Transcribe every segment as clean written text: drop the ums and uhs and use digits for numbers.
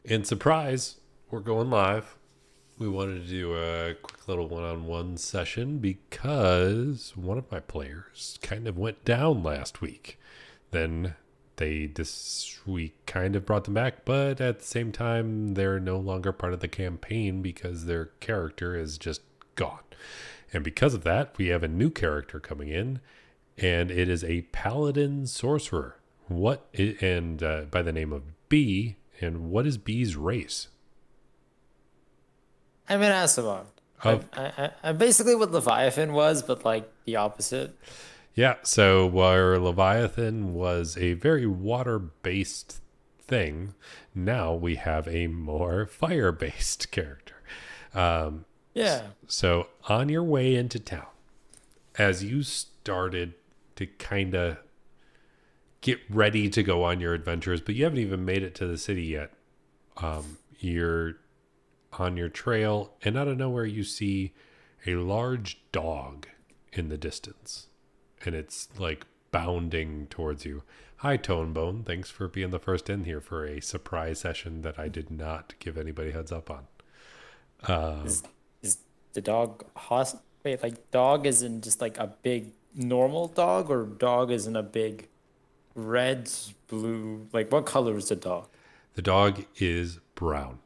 And surprise, we're going live. We wanted to do a quick little one-on-one session because one of my players kind of went down last week. Then this week kind of brought them back, but at the same time, they're no longer part of the campaign because their character is just gone. And because of that, we have a new character coming in, and it is a paladin sorcerer. By the name of B. And what is B's race? I'm an Asimov. Of I'm basically what Leviathan was, but like the opposite. Yeah, so where Leviathan was a very water-based thing, now we have a more fire-based character. Um, Yeah. so on your way into town, as you started to kind of get ready to go on your adventures, but you haven't even made it to the city yet. You're on your trail, and out of nowhere, you see a large dog in the distance, and it's like bounding towards you. Hi, Tonebone. Thanks for being the first in here for a surprise session that I did not give anybody heads up on. Is is the dog host? Wait, like dog isn't just like a big normal dog, or dog isn't a big red, blue? Like what color is the dog? The dog is brown.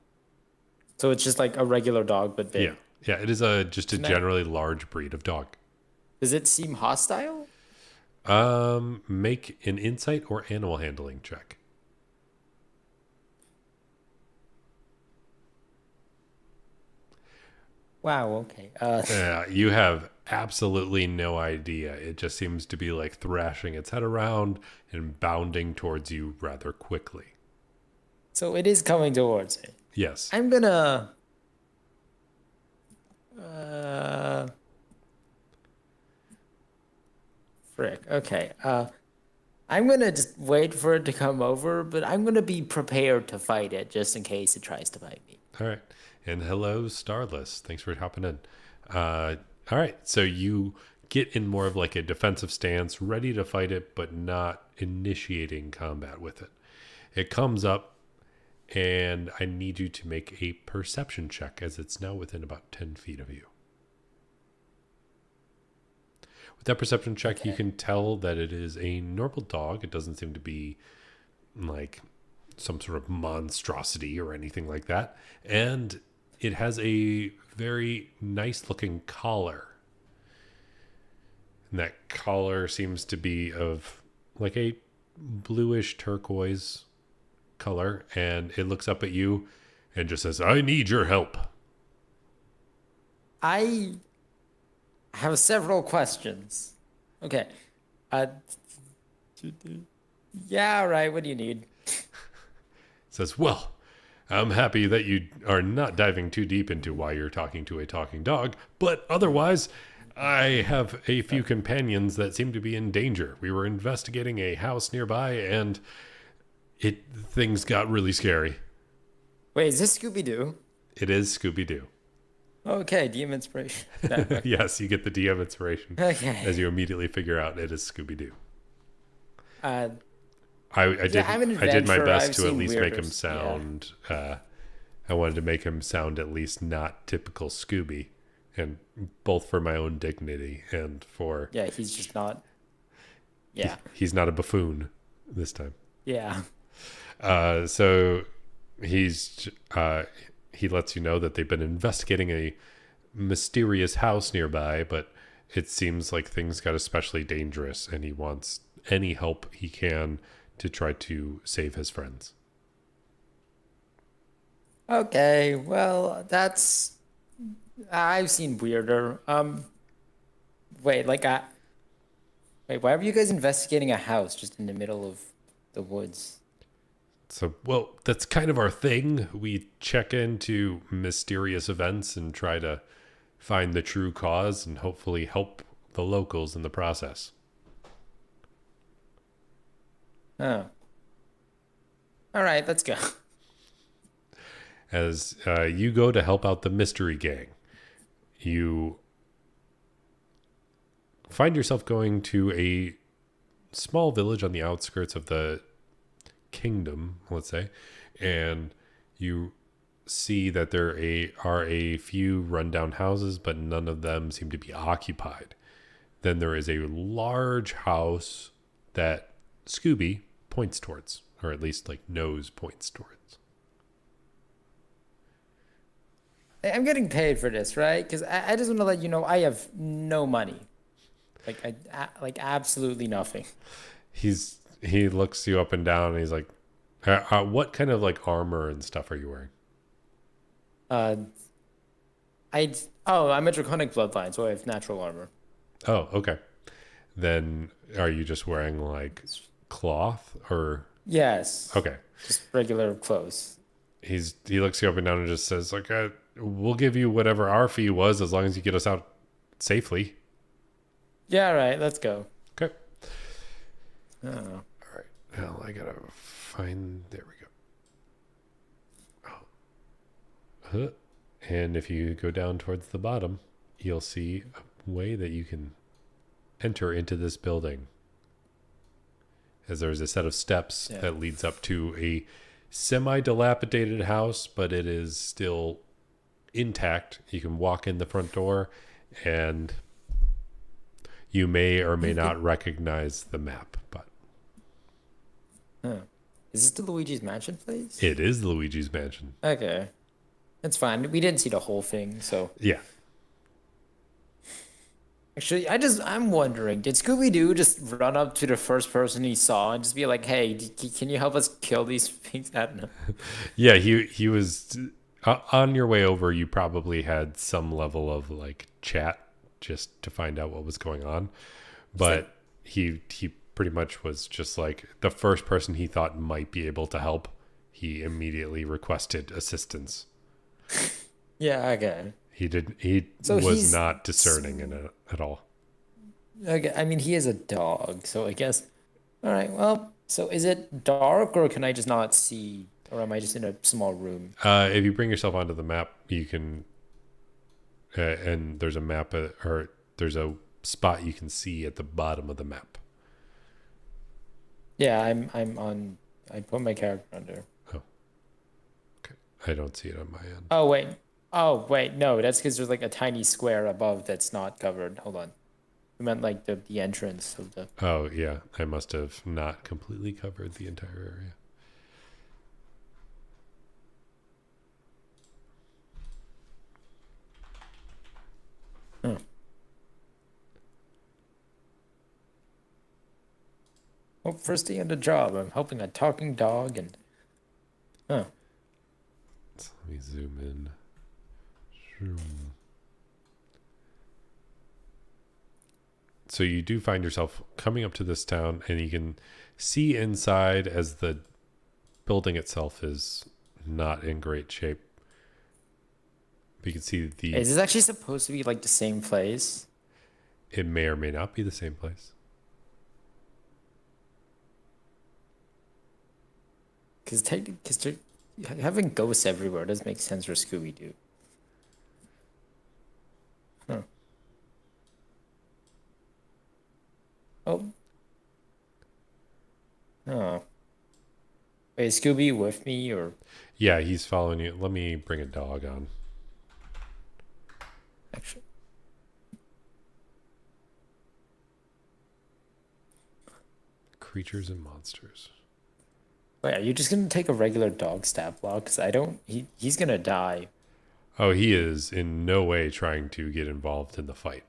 So it's just like a regular dog, but Yeah, big. yeah. It is just a Can I? generally large breed of dog. Does it seem hostile? Make an insight or animal handling check. Wow. Okay. You have absolutely no idea. It just seems to be like thrashing its head around and bounding towards you rather quickly. So it is coming towards me. Yes. I'm gonna. Uh. Frick. Okay. I'm gonna just wait for it to come over, but I'm gonna be prepared to fight it just in case it tries to bite me. All right. And hello, Starless. Thanks for hopping in. All right. So you get in more of like a defensive stance, ready to fight it, but not initiating combat with it. It comes up, and I need you to make a perception check as it's now within about 10 feet of you. With that perception check, you Okay. can tell that it is a normal dog. It doesn't seem to be like some sort of monstrosity or anything like that. And it has a very nice looking collar. And that collar seems to be of like a bluish turquoise color. And it looks up at you and just says, I need your help. I have several questions. Okay. Uh. Yeah. All right. What do you need? Says, well, I'm happy that you are not diving too deep into why you're talking to a talking dog, but otherwise, I have a few companions that seem to be in danger. We were investigating a house nearby, and things got really scary. Wait, is this Scooby-Doo? It is Scooby-Doo. Okay, DM inspiration. No, okay. Yes, you get the DM inspiration as Okay. you immediately figure out it is Scooby-Doo. Uh, I yeah, I'm an I did my adventurer. best I've to at seen least make him weirders. Yeah. sound. I wanted to make him sound at least not typical Scooby, and both for my own dignity and for Yeah, he's just not. Yeah. he's not a buffoon this time. Yeah. So he's he lets you know that they've been investigating a mysterious house nearby, but it seems like things got especially dangerous, and he wants any help he can to try to save his friends. Okay, well, that's I've seen weirder. Wait, wait, why were you guys investigating a house just in the middle of the woods? So, well, that's kind of our thing. We check into mysterious events and try to find the true cause and hopefully help the locals in the process. Oh. All right, let's go. As you go to help out the mystery gang, you find yourself going to a small village on the outskirts of the kingdom, let's say, and You see that are a few rundown houses, but none of them seem to be occupied. Then there is a large house that Scooby points towards, or at least like nose points towards. I'm getting paid for this, right? Because I just want to let you know I have no money. Like absolutely nothing. He looks you up and down, and he's like, "What kind of like armor and stuff are you wearing?" Uh, I'm a draconic bloodline, so I have natural armor. Oh, okay. Then are you just wearing like cloth or? Yes, Okay. just regular clothes. He looks you up and down and just says like, "We'll give you whatever our fee was as long as you get us out safely." Yeah, all right, let's go. Okay. Oh, All right. Well, I gotta find. There we go. Oh. And if you go down towards the bottom, you'll see a way that you can enter into this building. As there's a set of steps that leads up to a semi-dilapidated house, but it is still intact. You can walk in the front door, and you may or may not recognize the map, but is this the Luigi's Mansion place? it is Luigi's Mansion. Okay, it's fine. We didn't see the whole thing, so Yeah. actually, I'm wondering, did Scooby-Doo just run up to the first person he saw and just be like, "Hey, can you help us kill these things?" I don't know. Yeah, he was on your way over. You probably had some level of like chat just to find out what was going on, but he pretty much was just like the first person he thought might be able to help. He immediately requested assistance. Yeah, okay. He So was not discerning in it at all. Okay, I mean, he is a dog, so I guess. All right, well, so is it dark or can I just not see, or am I just in a small room? If you bring yourself onto the map, you can, and there's a map or there's a spot you can see at the bottom of the map. Yeah, I'm on. I put my character under. Oh, okay. I don't see it on my end. Oh wait, no, that's because there's like a tiny square above that's not covered. Hold on. I meant like the entrance of the. Oh, yeah. I must have not completely covered the entire area. Oh. Well, first day on the job, I'm helping a talking dog and. Oh. So let me zoom in. Zoom. So you do find yourself coming up to this town, and you can see inside as the building itself is not in great shape. But you can see Is this actually supposed to be like the same place? it may or may not be the same place. Because having ghosts everywhere doesn't make sense for Scooby-Doo. Huh. Oh. Oh. Wait, is Scooby with me or Yeah, he's following you. Let me bring a dog on. actually? Creatures and monsters. Wait, are you just gonna take a regular dog stat block? Because I don't. He's gonna die. Oh, he is in no way trying to get involved in the fight.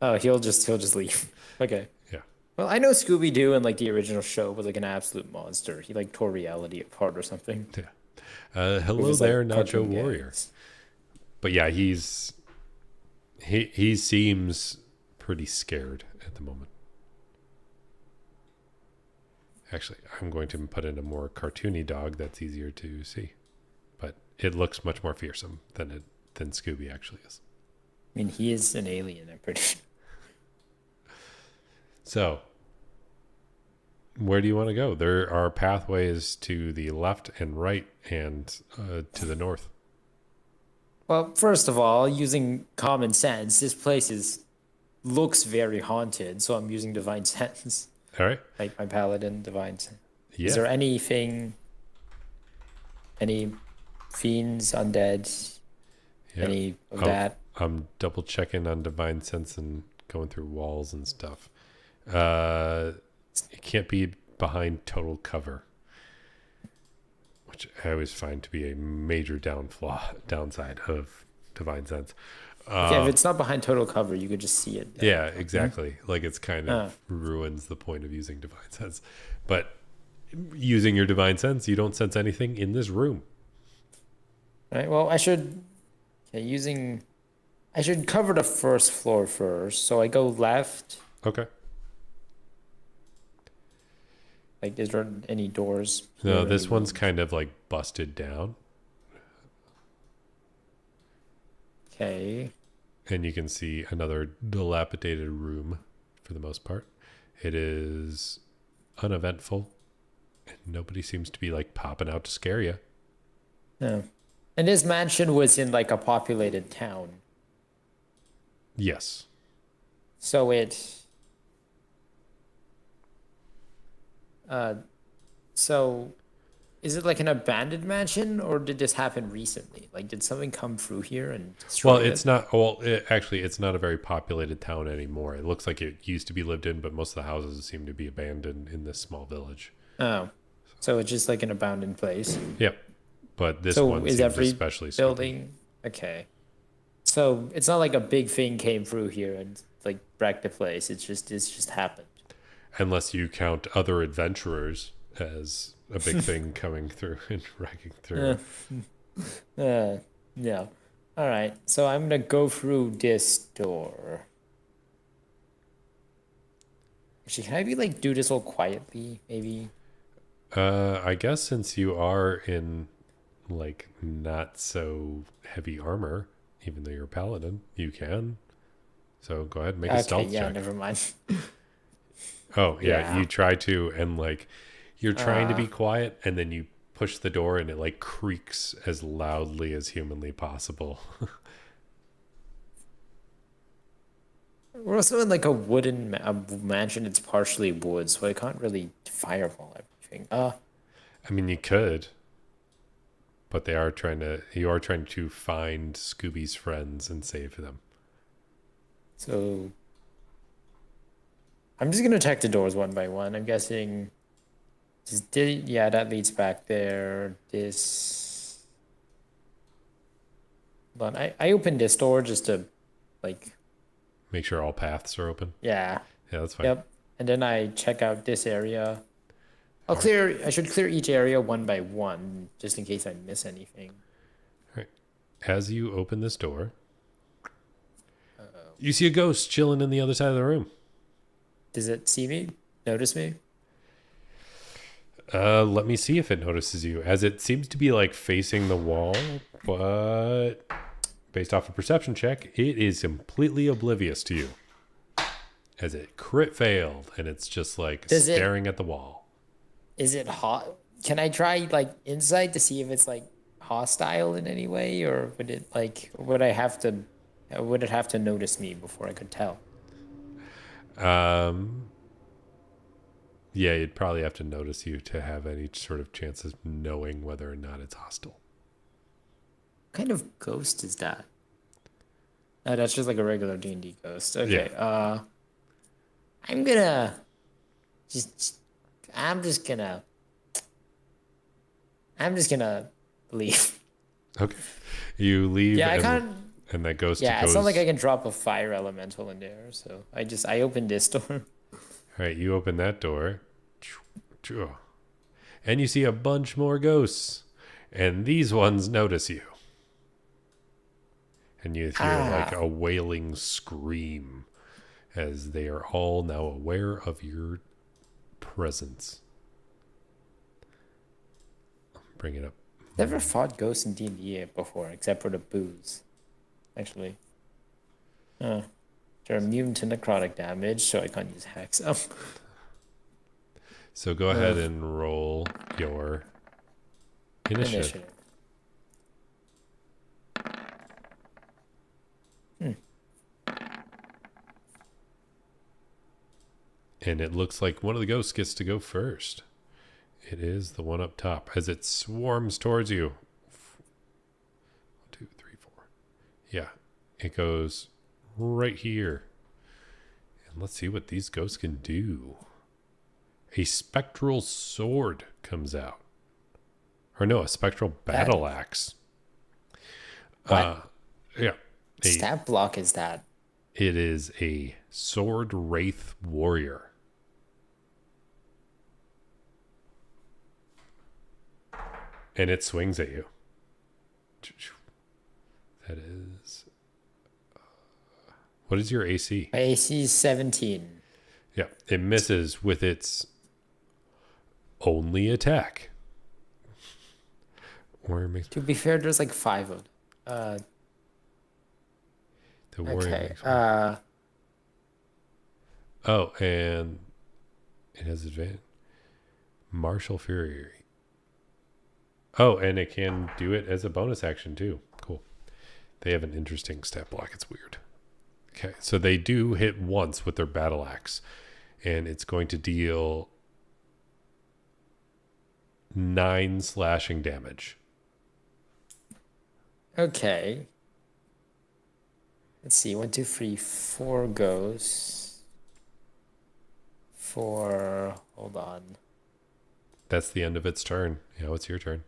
Oh, he'll just leave. Okay. Yeah. Well, I know Scooby Doo in like the original show was like an absolute monster. He like tore reality apart or something. Yeah. With Hello his, there, like, Nacho cartoon Warrior. gags. But yeah, he seems pretty scared at the moment. Actually, I'm going to put in a more cartoony dog that's easier to see. But it looks much more fearsome than Scooby actually is. I mean, he is an alien. I'm pretty sure. So, where do you want to go? There are pathways to the left and right and to the north. Well, first of all, using common sense, this place looks very haunted, so I'm using divine sense. All right. Like my paladin divine sense. Yeah. Is there anything, any fiends, undead, Yeah. any of Oh, that? I'm double checking on divine sense and going through walls and stuff. Uh, it can't be behind total cover, which I always find to be a major downside of divine sense. Okay, if it's not behind total cover, you could just see it then. Yeah, exactly. Like it's kind Oh. of ruins the point of using divine sense. But using your divine sense, you don't sense anything in this room. Right. Well, I should cover the first floor first. So I go left. Okay. Like, is there any doors No, here? Any this one's rooms? kind of like busted down, Okay. and you can see another dilapidated room for the most part. It is uneventful, and nobody seems to be like popping out to scare you. Yeah. And this mansion was in like a populated town. Yes. So uh so is it like an abandoned mansion or did this happen recently? Like did something come through here and destroy Well, it? it's not. Well, actually, it's not a very populated town anymore. It looks like it used to be lived in, but most of the houses seem to be abandoned in this small village. Oh. So it's just like an abandoned place. Yep. But this So one is seems every especially spooky. building okay. So it's not like a big thing came through here and like wrecked the place. It's just happened. Unless you count other adventurers as a big thing coming through and wrecking through. No. All right. So I'm gonna go through this door. Actually, can I be like do this all quietly? Maybe. I guess since you are in like not so heavy armor, even though you're a paladin, you can. So go ahead and make a Okay. stealth Yeah. check. Never mind. Oh, yeah, Yeah. you try to, and like you're trying to Uh, be quiet, and then you push the door, and it like creaks as loudly as humanly possible. we're also in like a a mansion. It's partially wood, so I can't really fireball everything. I mean, you could, but you are trying to find Scooby's friends and save them. So I'm just gonna check the doors one by one. I'm guessing. Yeah, that leads back there. This. Hold on. I opened this door just to, like, Make sure all paths are open. yeah. Yeah, that's fine. Yep. And then I check out this area. All right. I should clear each area one by one, just in case I miss anything. All right. As you open this door, you see a ghost chilling in the other side of the room. Does it see me? Notice me? Let me see if it notices you, as it seems to be like facing the wall, but based off a perception check, it is completely oblivious to you. As it crit failed, and it's just like staring at the wall. Is it hot? Can I try like insight to see if it's like hostile in any way, or would it like would it have to notice me before I could tell? Yeah, you'd probably have to notice you to have any sort of chance of knowing whether or not it's hostile. What kind of ghost is that? That's just like a regular D&D ghost. Okay. Yeah. I'm gonna just I'm just gonna leave. Okay. You leave. Yeah, I and, can't. and that ghost Yeah, goes. it's not like I can drop a fire elemental in there. So I opened this door. All right, you open that door. And you see a bunch more ghosts. And these ones notice you. And you hear like a wailing scream as they are all now aware of your presence. Bring it up. Never fought ghosts in D&D before, except for the booze. Actually. They're immune to necrotic damage, so I can't use hex. Oh. So go ahead and roll your initiative. And it looks like one of the ghosts gets to go first. It is the one up top as it swarms towards you. Yeah, it goes right here. And let's see what these ghosts can do. A spectral sword comes out. Or no, a spectral That battle axe. what Yeah. stat block is that? It is a sword wraith warrior. And it swings at you. That is. What is your AC? My AC is 17. Yeah, it misses with its only attack. Or it makes To be fair, there's like 5 of them. the warrior Okay. makes one. Oh, and it has advantage. Martial Fury. Oh, and it can do it as a bonus action too. Cool. They have an interesting stat block. It's weird. Okay, so they do hit once with their battle axe, and it's going to deal 9 slashing damage. Okay. Let's see. 1, 2, 3, 4 goes. 4. Hold on. That's the end of its turn. Yeah, it's your turn.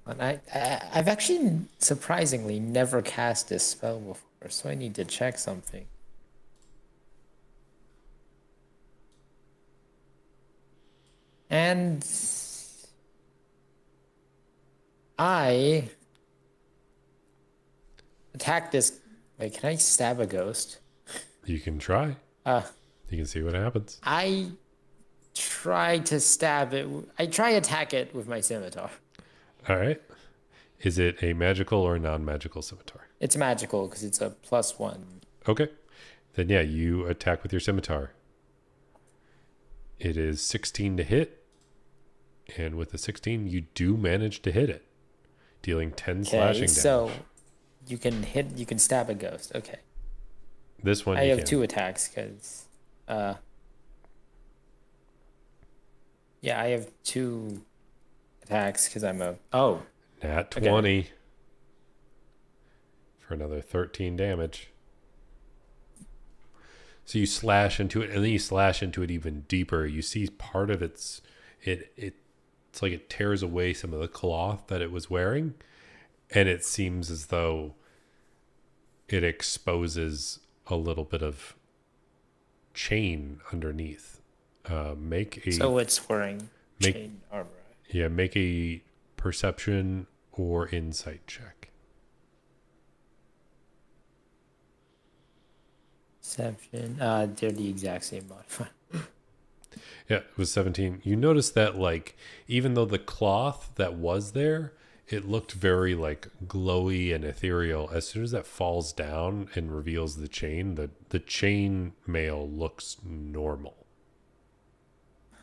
And I've actually surprisingly never cast this spell before, so I need to check something. And I attack this. Wait, can I stab a ghost? You can try. Uh, You can see what happens. I try to stab it. I try attack it with my scimitar. All right. Is it a magical or non-magical scimitar? It's magical because it's a +1. Okay. Then yeah, you attack with your scimitar. It is 16 to hit. And with the 16, you do manage to hit it, dealing 10 slashing damage. So you can stab a ghost. Okay. This one I you have can. 2 attacks because, yeah, I have 2 attacks because I'm a, oh, Nat 20 for another 13 damage. So you slash into it, and then you slash into it even deeper. You see part of it's like it tears away some of the cloth that it was wearing, and it seems as though it exposes a little bit of chain underneath. so it's wearing chain armor. Yeah, make a perception or insight check. Perception. They're the exact same modifier. Yeah, it was 17. You notice that, like, even though the cloth that was there, it looked very, like, glowy and ethereal. As soon as that falls down and reveals the chain, the chain mail looks normal.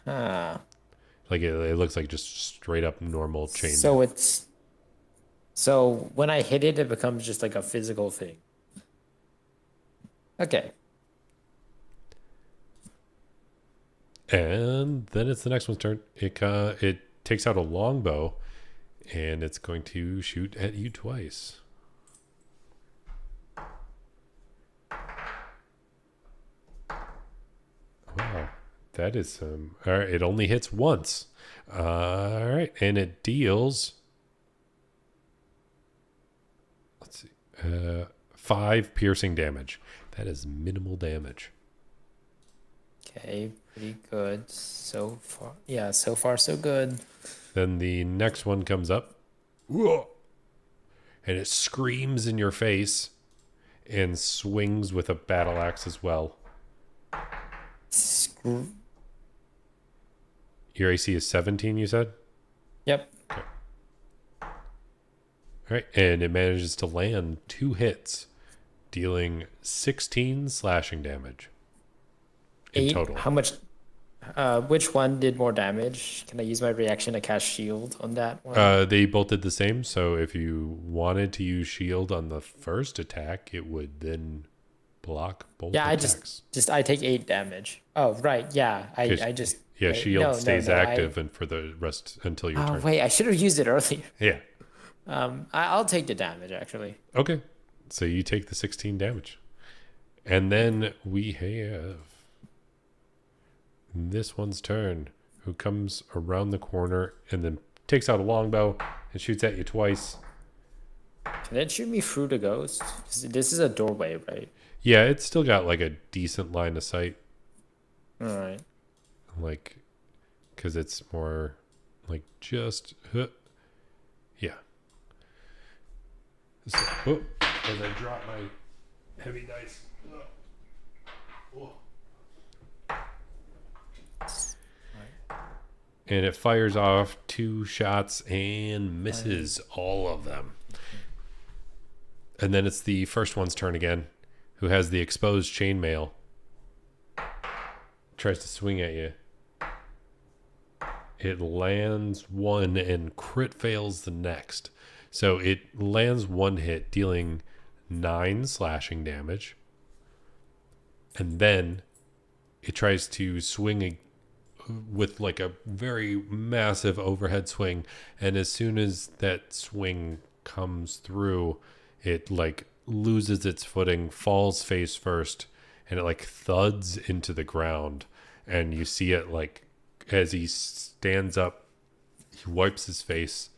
Ah. Like, it looks like just straight up normal chain So mail. so when I hit it, it becomes just like a physical thing. Okay. And then it's the next one's turn. It takes out a longbow, and it's going to shoot at you twice. Wow, that is some. All right, it only hits once. All right, and it deals. Let's see, 5 piercing damage. That is minimal damage. Okay, pretty good so far. Yeah, so far so good. Then the next one comes up. Whoa! And it screams in your face and swings with a battle axe as well. Your AC is 17, you said? Yep. Okay. All right, and it manages to land 2 hits, dealing 16 slashing damage in 8. total. How much? Which one did more damage? Can I use my reaction to cast shield on that one? They both did the same, so if you wanted to use shield on the first attack, it would then block both Yeah, attacks. I take 8 damage. Oh, right. Yeah, I just. Yeah, wait, shield no, stays no, active and for the rest until your Oh, turn. wait, I should have used it earlier. Yeah. I'll take the damage actually. Okay. So you take the 16 damage. And then we have this one's turn, who comes around the corner and then takes out a longbow and shoots at you twice. Can it shoot me through the ghost? 'Cause this is a doorway, right? Yeah, it's still got like a decent line of sight, All right. like, because it's more like just, yeah. So, as I drop my heavy dice. And it fires off 2 shots and misses all of them. And then it's the first one's turn again, who has the exposed chainmail. Tries to swing at you. It lands 1 and crit fails the next. So it lands 1 hit, dealing 9 slashing damage. And then it tries to swing with like a very massive overhead swing, and as soon as that swing comes through, it like loses its footing, falls face first, and it like thuds into the ground. And you see it like as he stands up, he wipes his face,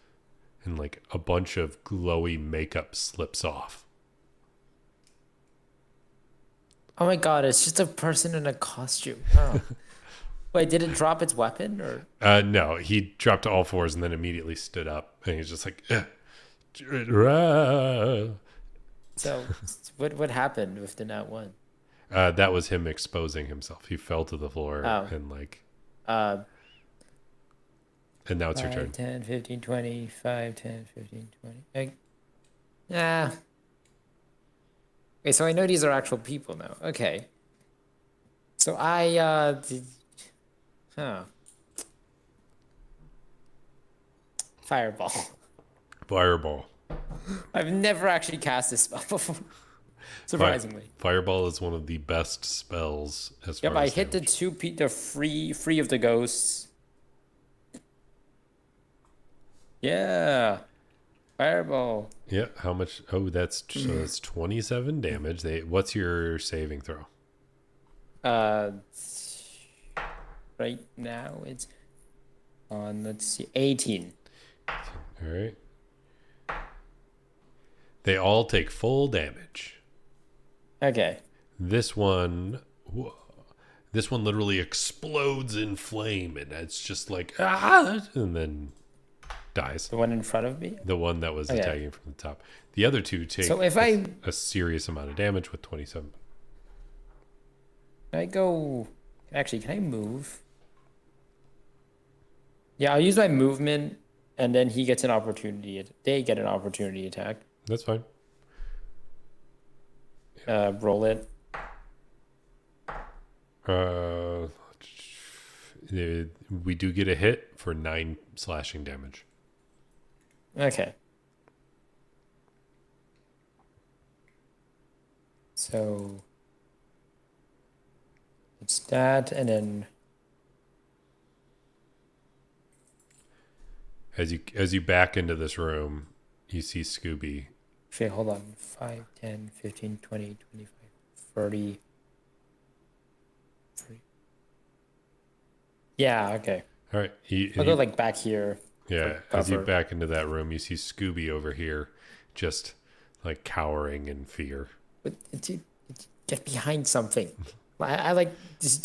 and like a bunch of glowy makeup slips off. Oh my god, it's just a person in a costume. Oh. Wait, did it drop its weapon or? No, he dropped to all fours and then immediately stood up, and he's just like, "Rah." So what happened with the nat one? That was him exposing himself. He fell to the floor and like, Uh, and now it's your 5, turn. 10, 15, 20, 5, 10, 15, 20. Yeah. Okay, so I know these are actual people now. Okay. So Fireball. Fireball. I've never actually cast this spell before. Surprisingly. Fireball is one of the best spells as far Yep, I as hit the damage. the free of the ghosts. Yeah. Fireball. Yeah, how much? Oh, that's 27 damage. What's your saving throw? Uh, right now it's on, let's see, 18. All right. They all take full damage. Okay. This one literally explodes in flame, and it's just like and then dies. The one in front of me? The one that was Okay. attacking from the top. The other 2 take So if I a serious amount of damage with 27. go, actually, can I move? Yeah, I'll use my movement, and then he gets an opportunity. They get an opportunity attack. That's fine. Roll it. We do get a hit for 9 slashing damage. Okay. So it's that, and then As you back into this room, you see Scooby. actually, hold on. 5, 10, 15, 20, 25, 30. Yeah, okay. All right. I'll go like back here. Yeah, for as you cover. back into that room, you see Scooby over here, just like cowering in fear. But get behind something. I like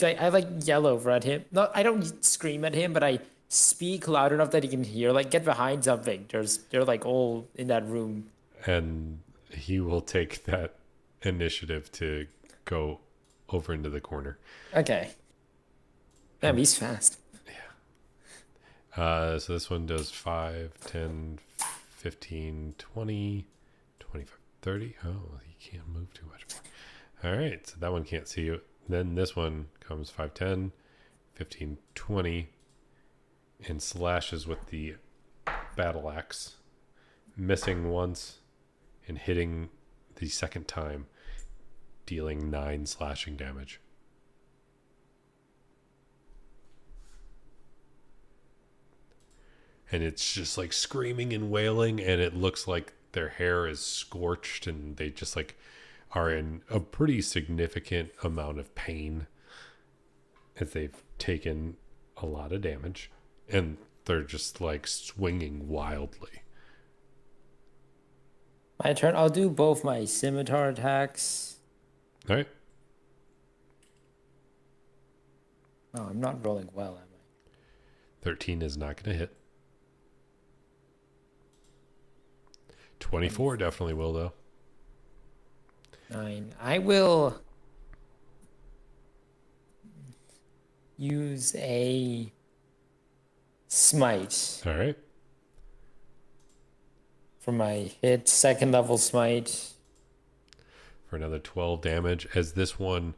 I like yell over at him. No, I don't scream at him, but I speak loud enough that he can hear. Like, get behind something. They're like all in that room. And he will take that initiative to go over into the corner. Okay. Damn, he's fast. So this one does 5, 10, 15, 20, 25, 30. Oh, he can't move too much more. All right, so that one can't see you. Then this one comes 5, 10, 15, 20, and slashes with the battle axe, missing once and hitting the second time, dealing 9 slashing damage. and it's just like screaming and wailing, and it looks like their hair is scorched, and they just like are in a pretty significant amount of pain as they've taken a lot of damage, and they're just like swinging wildly. My turn. I'll do both my scimitar attacks. All right. Oh, I'm not rolling well, am 13 is not going to hit. 24 definitely will, though. I? 9. I will use a smite All right. for my hit, second level smite. For another 12 damage. As this one,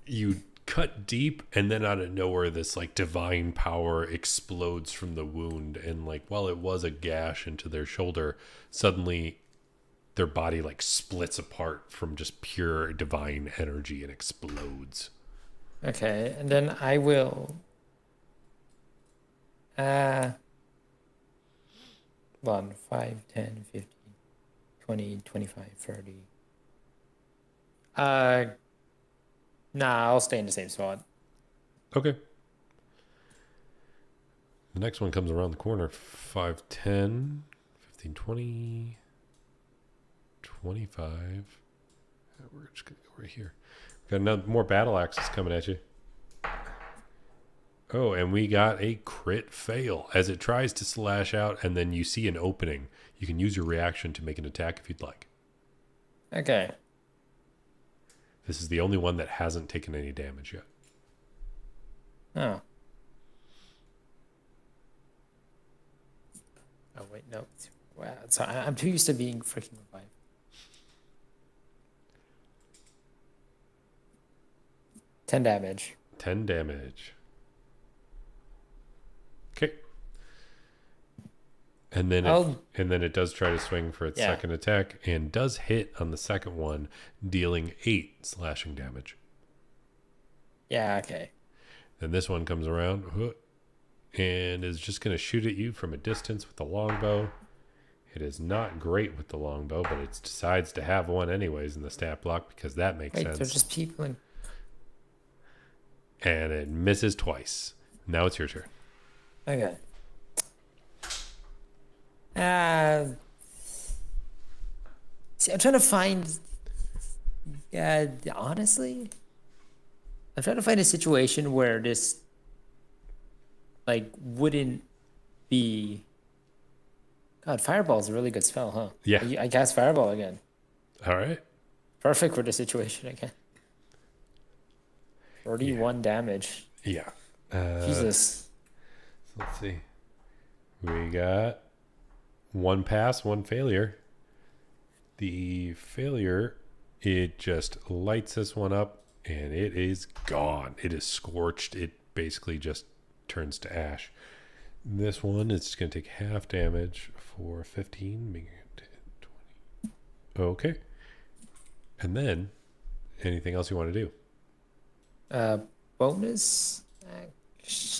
you cut deep, and then out of nowhere, this like divine power explodes from the wound. And like, while it was a gash into their shoulder, suddenly their body like splits apart from just pure divine energy and explodes. Okay, and then I will 1, 5, 10, 15, 20, 25, 30. Nah, I'll stay in the same spot. Okay. The next one comes around the corner. 5, 10, 15, 20, 25. We're just going to go right here. Got another, more battle axes coming at you. Oh, and we got a crit fail as it tries to slash out, and then you see an opening. You can use your reaction to make an attack if you'd like. Okay. This is the only one that hasn't taken any damage yet. Oh. Oh, wait, no. Wow. So I'm too used to being freaking revived. 10 damage. 10 damage. Okay. And then it does try to swing for its second attack and does hit on the second one, dealing 8 slashing damage. Yeah, okay. Then this one comes around and is just going to shoot at you from a distance with the longbow. It is not great with the longbow, but it decides to have one anyways in the stat block because that makes sense. They're just people in... And it misses twice. Now it's your turn. Okay. See, I'm trying to find... honestly, I'm trying to find a situation where this, like, wouldn't be... God, Fireball is a really good spell, huh? Yeah. I cast Fireball again. All right. Perfect for the situation again. 31 damage. Yeah. Jesus. So let's see. We got one pass, one failure. The failure, it just lights this one up and it is gone. It is scorched. It basically just turns to ash. This one is going to take half damage for 15, making it 10, 20. Okay. And then, anything else you want to do? Bonus?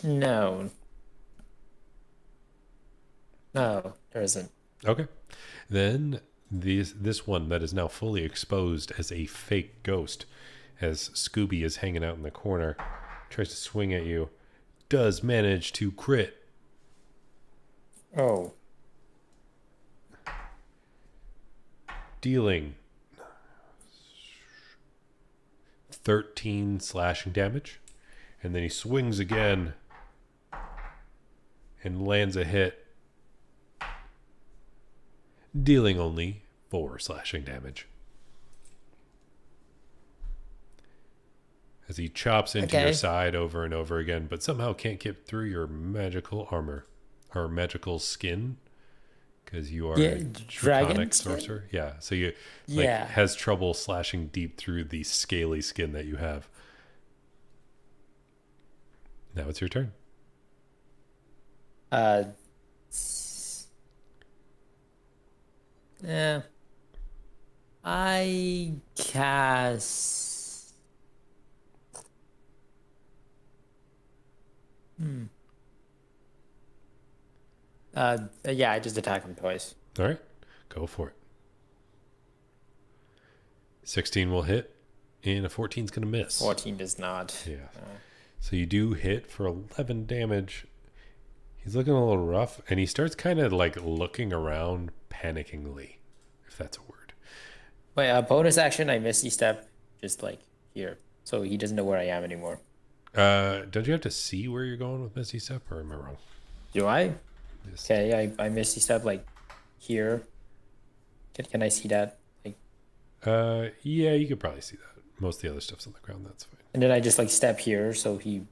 No. No, there isn't. Okay. Then this one that is now fully exposed as a fake ghost, as Scooby is hanging out in the corner, tries to swing at you, does manage to crit. Oh. Dealing 13 slashing damage. And then he swings again and lands a hit, dealing only 4 slashing damage. As he chops into your side over and over again, but somehow can't get through your magical armor or magical skin because you are a draconic sorcerer. Yeah, so you has trouble slashing deep through the scaly skin that you have. Now it's your turn. Yeah. I cast... Yeah, I just attack him twice. All right, go for it. 16 will hit, and a 14 is going to miss. 14 does not. Yeah. So you do hit for 11 damage. He's looking a little rough, and he starts kind of like looking around panickingly, if that's a word. Wait, bonus action, I Misty Step just like here. So he doesn't know where I am anymore. Don't you have to see where you're going with Misty Step, or am I wrong? Do I? Just, Okay, I Misty Step like here. Can I see that? Like, yeah, you could probably see that. Most of the other stuff's on the ground. That's fine. and then I just like step here so he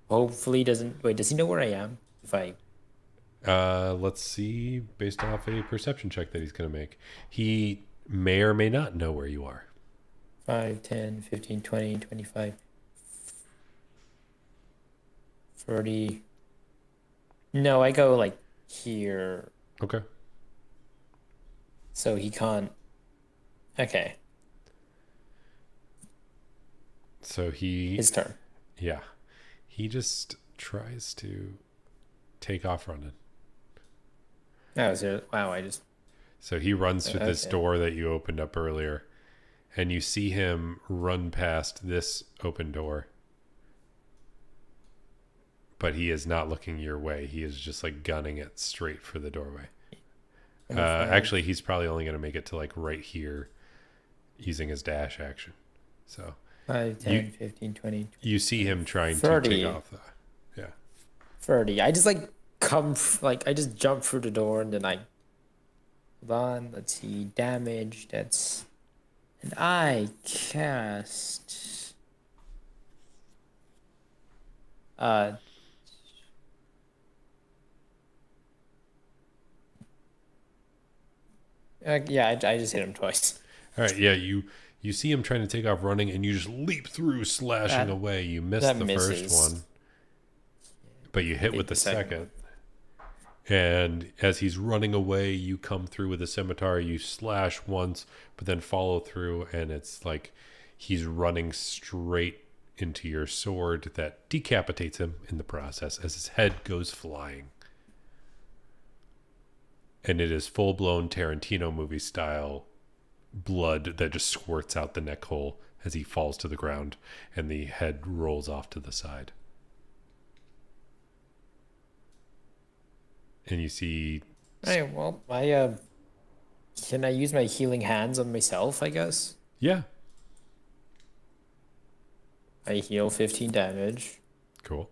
hopefully doesn't. Wait, does he know where I am? If I. Let's see, based off a perception check that he's going to make. He may or may not know where you are. 5, 10, 15, 20, 25, 30. No, I go like here. Okay. So he can't. Okay, So he, his turn. yeah, he just tries to take off running. Oh, so, wow, I just. So he runs through this Okay. door that you opened up earlier, and you see him run past this open door. But he is not looking your way. He is just like gunning it straight for the doorway. 25. Actually, he's probably only going to make it to like right here using his dash action. So 5, 10, 15, 20, you see him trying to 30. take off. Yeah. 30. I just like like I just jump through the door and then I hold on, let's see, damage, that's and I cast uh yeah, I just hit him twice. All right. Yeah. You see him trying to take off running, and you just leap through, slashing That away. You miss that the first misses. one, but you hit Hit with the the second second. And as he's running away, you come through with a scimitar. You slash once, but then follow through, and it's like he's running straight into your sword that decapitates him in the process as his head goes flying. And it is full blown Tarantino movie style blood that just squirts out the neck hole as he falls to the ground, and the head rolls off to the side. And you see, Hey, well, I can I use my healing hands on myself, I guess? yeah, I heal 15 damage. cool.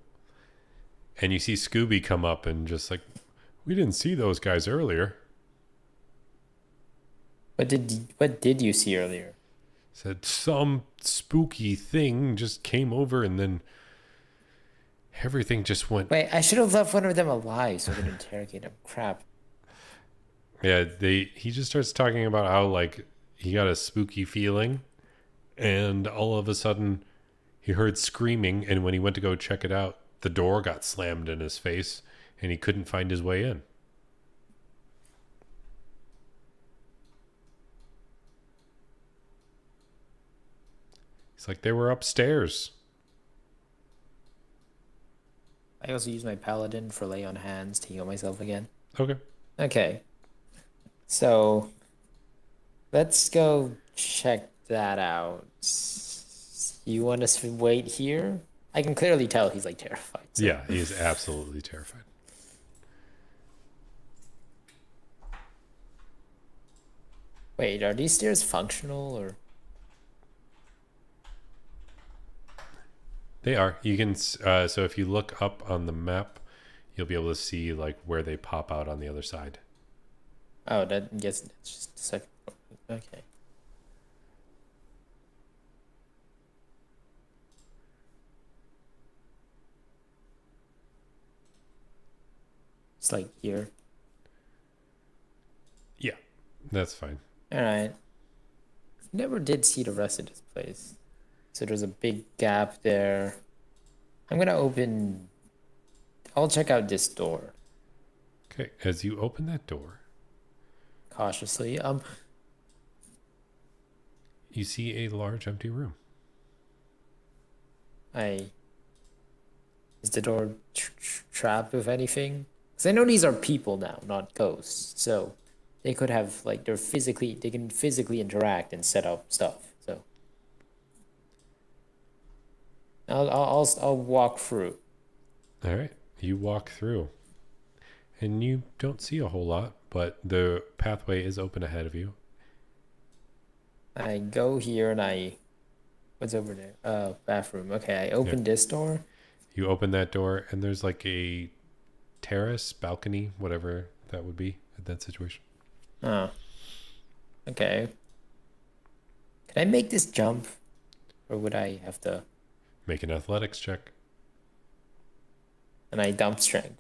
And you see Scooby come up and just like, we didn't see those guys earlier. What did you see earlier? Said some spooky thing just came over, and then everything just went. Wait, I should have left one of them alive so I could interrogate him. Crap. Yeah, he just starts talking about how like he got a spooky feeling, and all of a sudden he heard screaming, and when he went to go check it out, the door got slammed in his face, and he couldn't find his way in. He's like, they were upstairs. I also use my paladin for lay on hands to heal myself again. Okay. Okay. So let's go check that out. You want us to wait here? I can clearly tell he's like terrified. So. Yeah, he is absolutely terrified. Wait, are these stairs functional or? They are. You can. So if you look up on the map, you'll be able to see like where they pop out on the other side. Oh, that yes, it's just a second. Okay. It's like here. Yeah, that's fine. All right. Never did see the rest of this place. So there's a big gap there. I'm gonna open. I'll check out this door Okay, as you open that door, cautiously. you see a large empty room. Is the door trapped with anything? Because I know these are people now, not ghosts. So they could have like they can physically interact and set up stuff. So I'll walk through. All right. You walk through, and you don't see a whole lot, but the pathway is open ahead of you. I go here and what's over there? Bathroom. Okay, I Yeah. open this door. You open that door, and there's like a terrace, balcony, whatever that would be at that situation. Oh, okay. Can I make this jump, or would I have to? Make an athletics check. And I dump strength.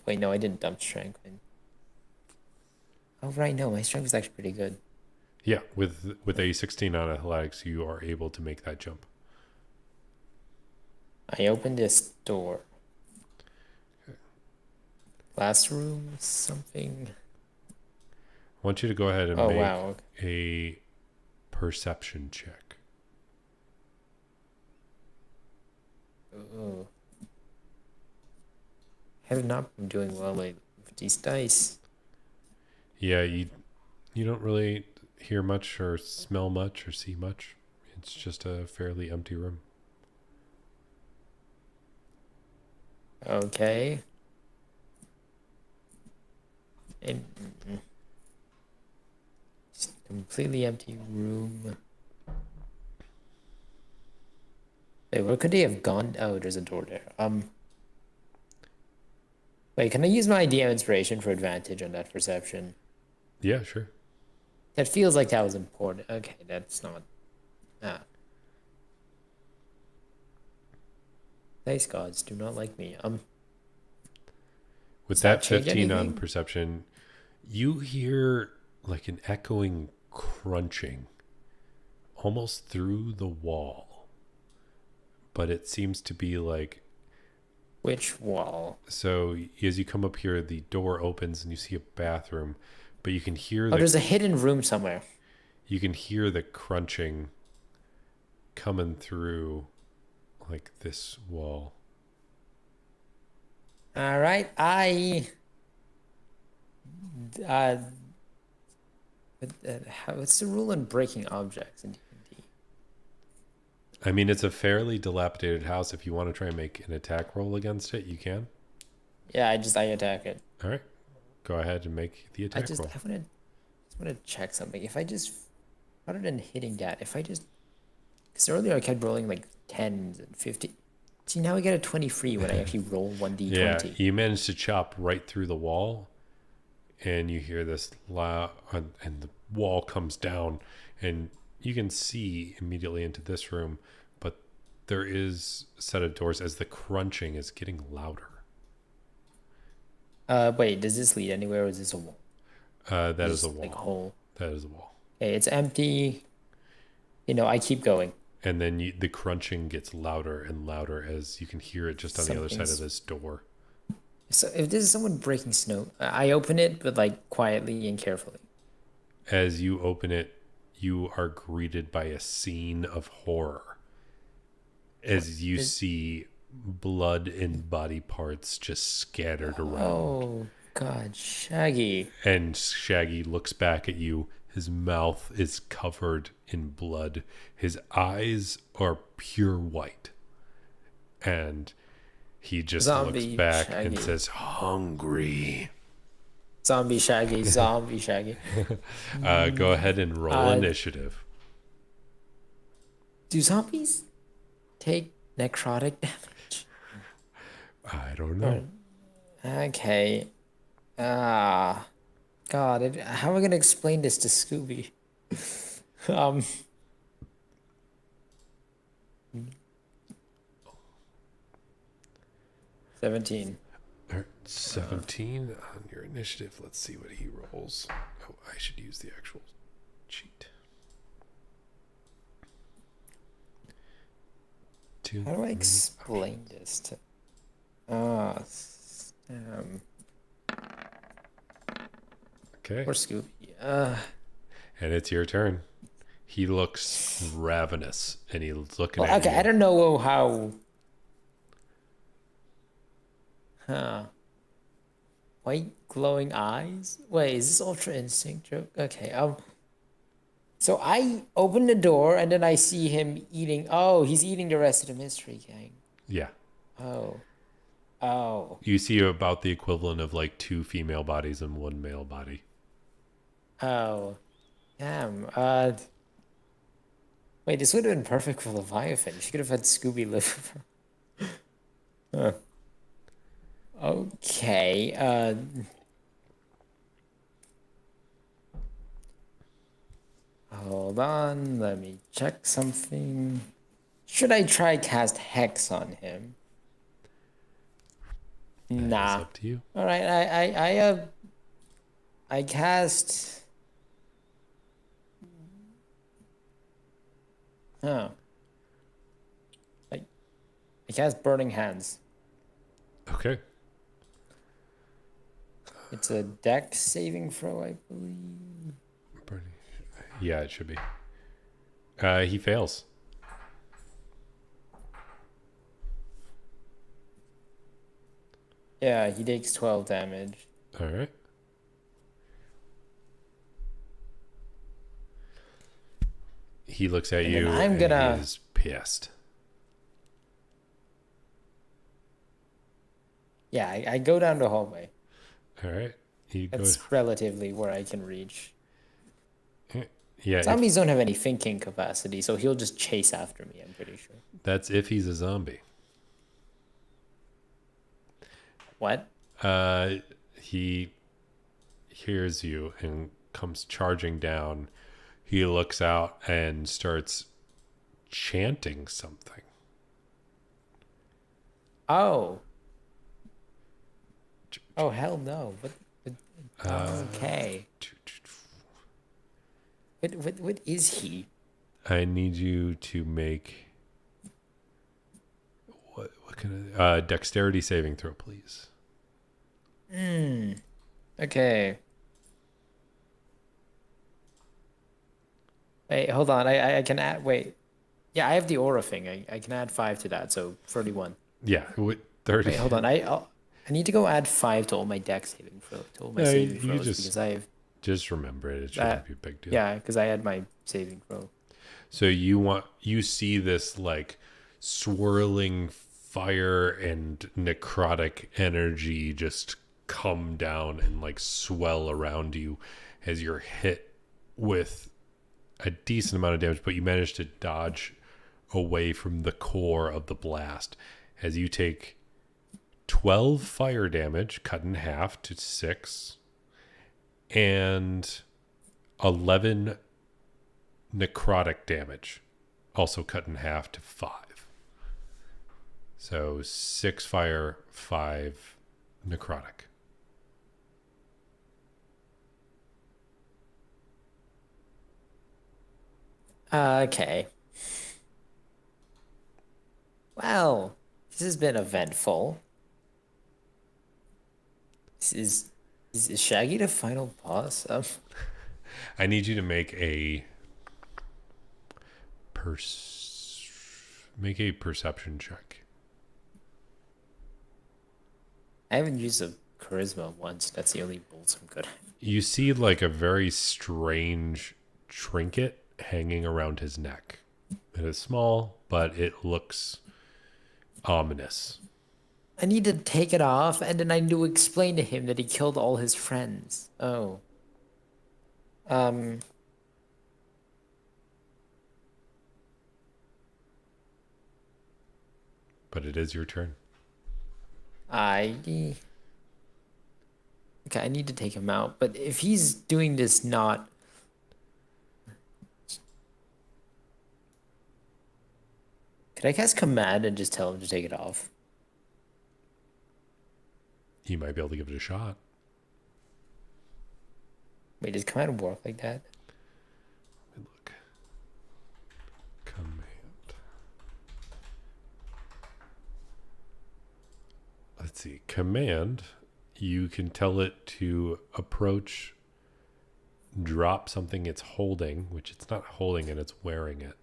Wait, no, I didn't dump strength. Oh, right, no, my strength is actually pretty good. Yeah, with a 16 on athletics, you are able to make that jump. I open this door. Classroom, something. I want you to go ahead and Oh, make wow. a perception check. Oh. I have not been doing well lately with these dice. Yeah, you don't really hear much or smell much or see much. It's just a fairly empty room. Okay. Just completely empty room. Wait, where could they have gone? Oh, there's a door there. Wait, can I use my DM inspiration for advantage on that perception? Yeah, sure. That feels like that was important. Okay, that's not. Ah. Dice gods do not like me. With Does that that change 15 on anything? perception, you hear like an echoing crunching almost through the wall. But it seems to be like, Which wall? so as you come up here, the door opens and you see a bathroom, but you can hear Oh, there's a hidden room somewhere. the crunching coming through like this wall. All right, uh, what's the rule on breaking objects in D&D? I mean, it's a fairly dilapidated house. If you want to try and make an attack roll against it, you can. Yeah, I attack it. All right. Go ahead and make the attack roll. I want to check something. If I just, rather than hitting that, if I just, because earlier I kept rolling like 10s and 50. See, now I get a 23 when I actually roll 1d20. Yeah, you managed to chop right through the wall, and you hear this loud, and the wall comes down, and you can see immediately into this room, but there is a set of doors as the crunching is getting louder. Wait, does this lead anywhere or is this a wall? That is Just a wall. like a hole. That is a wall. Okay, it's empty. I keep going. And then the crunching gets louder and louder as you can hear it just on the other side of this door. So if this is someone breaking snow, I open it, but like quietly and carefully. As you open it, you are greeted by a scene of horror. As you see blood and body parts just scattered around. Oh, God, Shaggy. And Shaggy looks back at you. His mouth is covered in blood. His eyes are pure white. And he just looks back and says, "Hungry." Zombie Shaggy, zombie Shaggy. Go ahead and roll initiative. Do zombies take necrotic damage? I don't know. Okay. God, how am I gonna explain this to Scooby? 17. 17 on your initiative. Let's see what he rolls. Oh, I should use the actual cheat. How do I explain this to? Okay. Poor Scooby. And it's your turn. He looks ravenous, and he's looking at you. Okay, I don't know how. Huh. white glowing eyes. Wait, is this Ultra Instinct joke? Okay. So I open the door and then I see him eating. Oh, he's eating the rest of the mystery gang. Yeah. Oh. Oh. You see about the equivalent of like 2 female bodies and 1 male body. Oh. Damn. Wait, this would have been perfect for Leviathan. She could have had Scooby live with her. Huh. Okay. Hold on. Let me check something. Should I try cast Hex on him? That is Nah. up to you. All right. I cast. Huh. I cast Burning Hands. Okay. It's a dex saving throw, I believe. Yeah, it should be. He fails. Yeah, he takes 12 damage. All right. He looks at And you then I'm and gonna- he is pissed. Yeah, I go down the hallway. All right. He That's goes. relatively where I can reach. Yeah, Zombies don't have any thinking capacity, so he'll just chase after me, I'm pretty sure. that's if he's a zombie. What? He hears you and comes charging down. He looks out and starts chanting something. Oh. Oh, hell no. Okay. What is he? I need you to make what can dexterity saving throw, please. Okay. Wait, hold on. I can add. Wait. Yeah, I have the aura thing. I can add 5 to that, so 31. Yeah, with 30. Wait, hold on. I need to go add 5 to all my dex saving throws, to all my No, saving you throws just- because I have. Just remember it. It shouldn't be a big deal. Yeah, because I had my saving throw. So you see this like swirling fire and necrotic energy just come down and like swell around you as you're hit with a decent amount of damage, but you manage to dodge away from the core of the blast as you take 12 fire damage cut in half to 6 and 11 necrotic damage also cut in half to 5. So 6 fire, 5 necrotic. Okay. Well, this has been eventful. Is Shaggy the final boss? I need you to make a perception check. I haven't used a charisma once. That's the only bolts I'm good at. You see like a very strange trinket hanging around his neck. It is small, but it looks ominous. I need to take it off, and then I need to explain to him that he killed all his friends. Oh. But it is your turn. Okay, I need to take him out, but if he's doing this not... Could I cast command and just tell him to take it off? You might be able to give it a shot. Wait, does command work like that? Let me look. Command. Let's see. Command, you can tell it to approach, drop something it's holding, which it's not holding it, it's wearing it.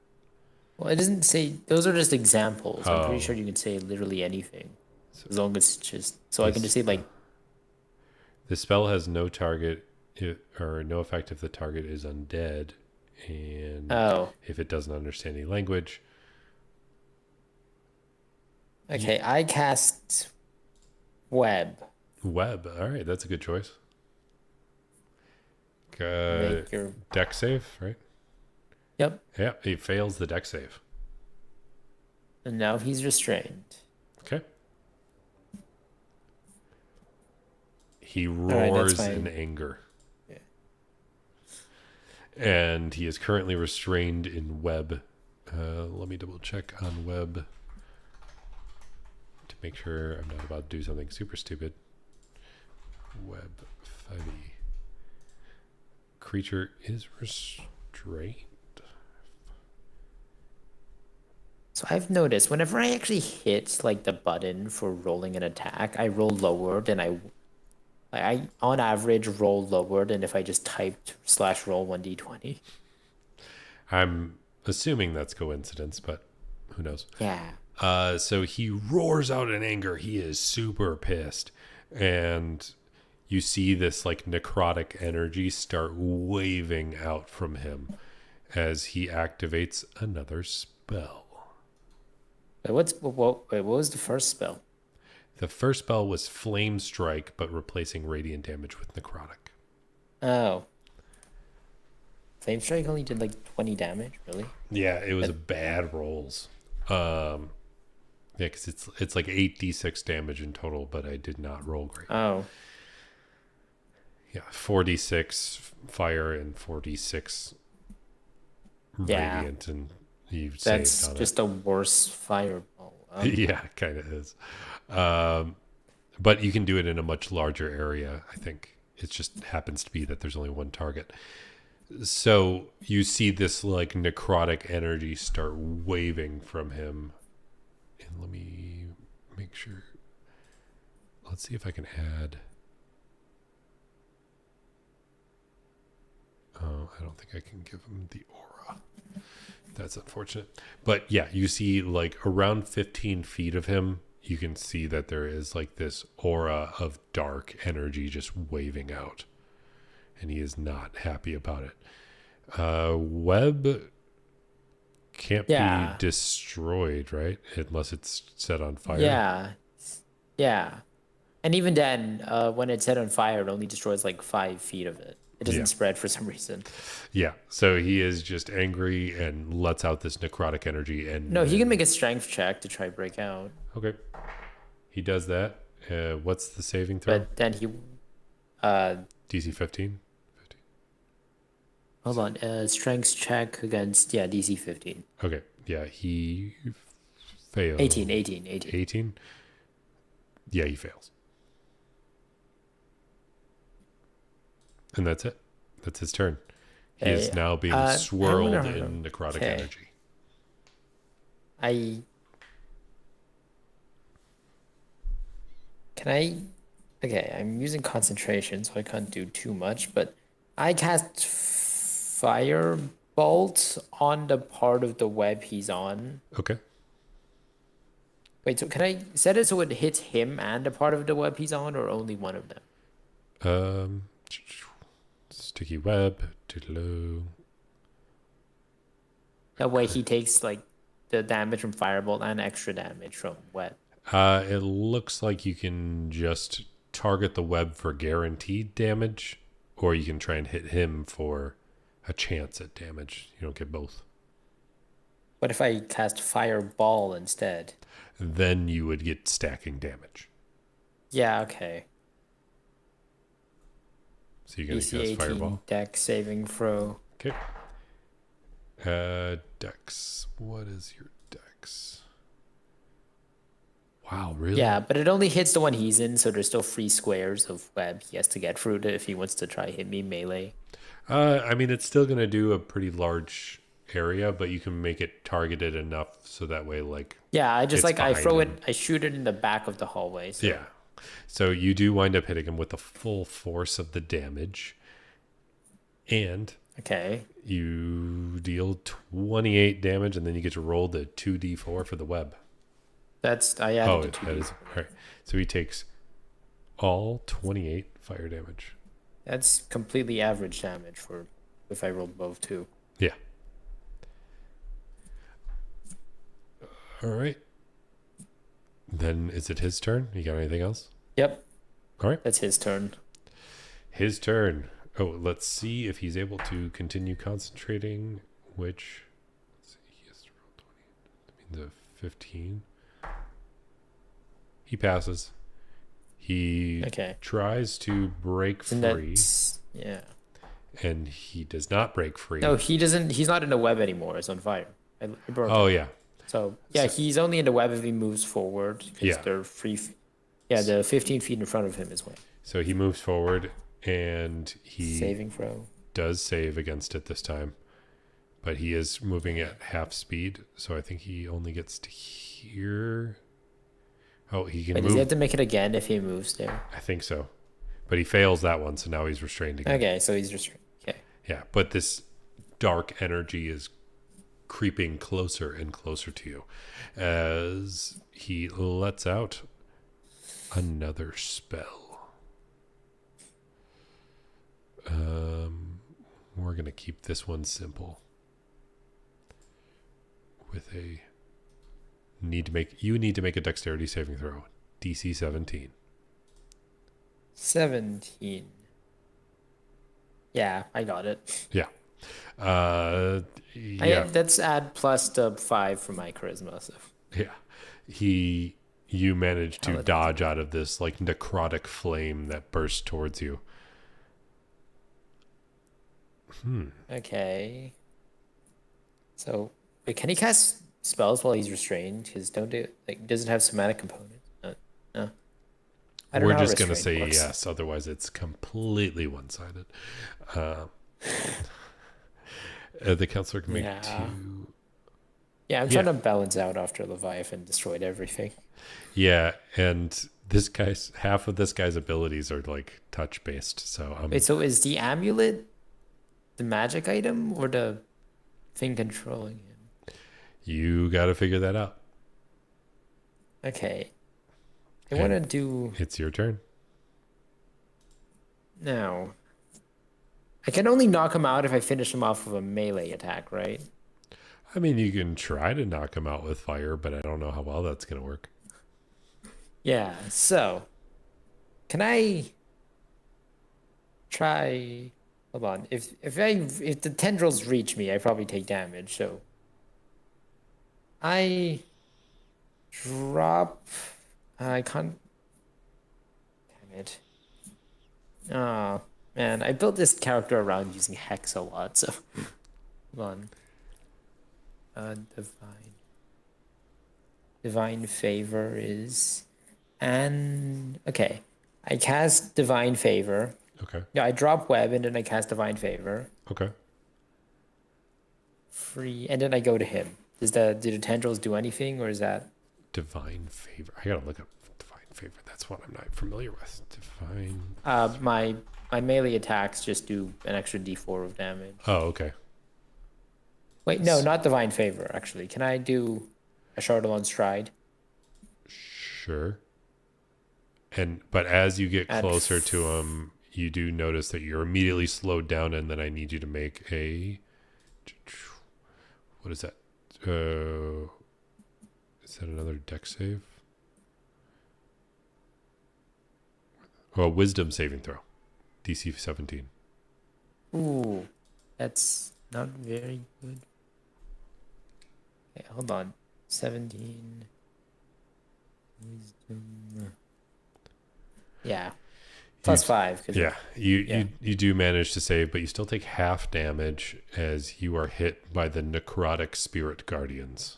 Well, it doesn't say... Those are just examples. I'm Oh. pretty sure you can say literally anything. So As long as it's just... So I can just say, like... The spell has no target or no effect if the target is undead and Oh, if it doesn't understand any language. okay. I cast web. Web. All right, that's a good choice. Make your Deck save, right? Yep. Yeah, he fails the deck save. And now he's restrained. Okay. He All right, that's roars in fine. anger. Yeah. And he is currently restrained in web. Let me double check on web to make sure I'm not about to do something super stupid. Web 5e. Creature is restrained. So I've noticed whenever I actually hit like the button for rolling an attack, I roll lower than I on average roll lower than if I just typed /roll 1d20. I'm assuming that's coincidence, but who knows? Yeah. So he roars out in anger. He is super pissed. And you see this like necrotic energy start waving out from him as he activates another spell. What was the first spell? The first spell was Flame Strike, but replacing radiant damage with necrotic. Oh. Flame Strike only did like 20 damage, really? Yeah, it was a bad rolls. Yeah, because it's like 8d6 damage in total, but I did not roll great. Oh. Yeah, 4d6 fire and 4d6 Yeah. radiant, and you That's saved on just a worse fireball. it. Yeah, kind of is. But you can do it in a much larger area, I think. It just happens to be that there's only one target. So you see this like necrotic energy start waving from him. And let me make sure. Let's see if I can add. Oh, I don't think I can give him the aura. That's unfortunate. But yeah, you see like around 15 feet of him, you can see that there is like this aura of dark energy just waving out. And he is not happy about it. Web can't be destroyed, right? Unless it's set on fire. Yeah. Yeah. And even then, when it's set on fire, it only destroys like 5 feet of it. It doesn't spread for some reason. Yeah. So he is just angry and lets out this necrotic energy. And no, he can make a strength check to try break out. Okay. He does that. What's the saving throw? But then he DC 15? Hold on. Strength check against DC 15. Okay. Yeah, he fails. 18. 18? Yeah, he fails. And that's it. That's his turn. He is now being swirled in necrotic energy. Okay, I'm using concentration, so I can't do too much, but I cast Fire Bolt on the part of the web he's on. Okay. Wait, so can I set it so it hits him and the part of the web he's on, or only one of them? Sticky web, toodaloo. That way he takes like the damage from Firebolt and extra damage from web. It looks like you can just target the web for guaranteed damage, or you can try and hit him for a chance at damage. You don't get both. What if I cast Fireball instead? Then you would get stacking damage. Yeah, okay. So you're going to cast Fireball. Dex saving throw. Okay. Dex. What is your Dex? Wow, really? Yeah, but it only hits the one he's in, so there's still 3 squares of web he has to get through if he wants to try hit me melee. I mean, it's still going to do a pretty large area, but you can make it targeted enough so that way, like... Yeah, I just I throw it, I shoot it in the back of the hallway. So. Yeah. So you do wind up hitting him with the full force of the damage. And... Okay. You deal 28 damage, and then you get to roll the 2d4 for the web. I added the 2d4. That is all right. So he takes all 28 fire damage. That's completely average damage for if I rolled above 2. Yeah. All right. Then is it his turn? You got anything else? Yep, All right. that's his turn. His turn. Oh, let's see if he's able to continue concentrating, which, let's see, he has to roll 20. That means a 15. He passes. He tries to break free. Yeah. And he does not break free. No, he doesn't. He's not in the web anymore. It's on fire. I broke it. Yeah. So, he's only in the web if he moves forward. Because they're free. The 15 feet in front of him is way. So he moves forward, and he saving throw. Does save against it this time. But he is moving at half speed, so I think he only gets to here. Oh, he can move. Does he have to make it again if he moves there? I think so. But he fails that one, so now he's restrained again. Okay, so he's restrained. Okay. Yeah, but this dark energy is creeping closer and closer to you as he lets out another spell. We're going to keep this one simple. With you need to make a dexterity saving throw. DC 17. 17. Yeah, I got it. Yeah. That's add plus the 5 for my charisma. So. Yeah. You manage to dodge out of this like necrotic flame that bursts towards you. Okay. So, can he cast spells while he's restrained? Because does it have somatic component? No. We're just going to say yes, otherwise it's completely one-sided. The counselor can make 2. Yeah, I'm trying to balance out after Leviathan destroyed everything. Yeah, and half of this guy's abilities are like touch-based. So wait, so is the amulet the magic item or the thing controlling him? You got to figure that out. Okay. I want to do... It's your turn. Now, I can only knock him out if I finish him off with a melee attack, right? I mean, you can try to knock him out with fire, but I don't know how well that's going to work. Yeah, so... Can I... try... Hold on. If the tendrils reach me, I probably take damage, so... I... drop... I can't... Damn it. Oh, man. I built this character around using Hex a lot, so... Hold on. Divine Favor is... Okay. I cast Divine Favor. Okay. Yeah, I drop Web, and then I cast Divine Favor. Okay. Free... And then I go to him. Do the tendrils do anything, or is that... Divine Favor. I gotta look up Divine Favor. That's what I'm not familiar with. Divine. My melee attacks just do an extra D4 of damage. Oh, okay. Wait, no, not Divine Favor. Actually, can I do a Chardalon Stride? Sure. But as you get closer to him, you do notice that you're immediately slowed down, and then I need you to make a. What is that? Is that another dex save? Oh, wisdom saving throw. DC 17. Ooh, that's not very good. Okay, hold on. 17. Wisdom. Yeah. Plus 5. Yeah, you do manage to save, but you still take half damage as you are hit by the necrotic spirit guardians.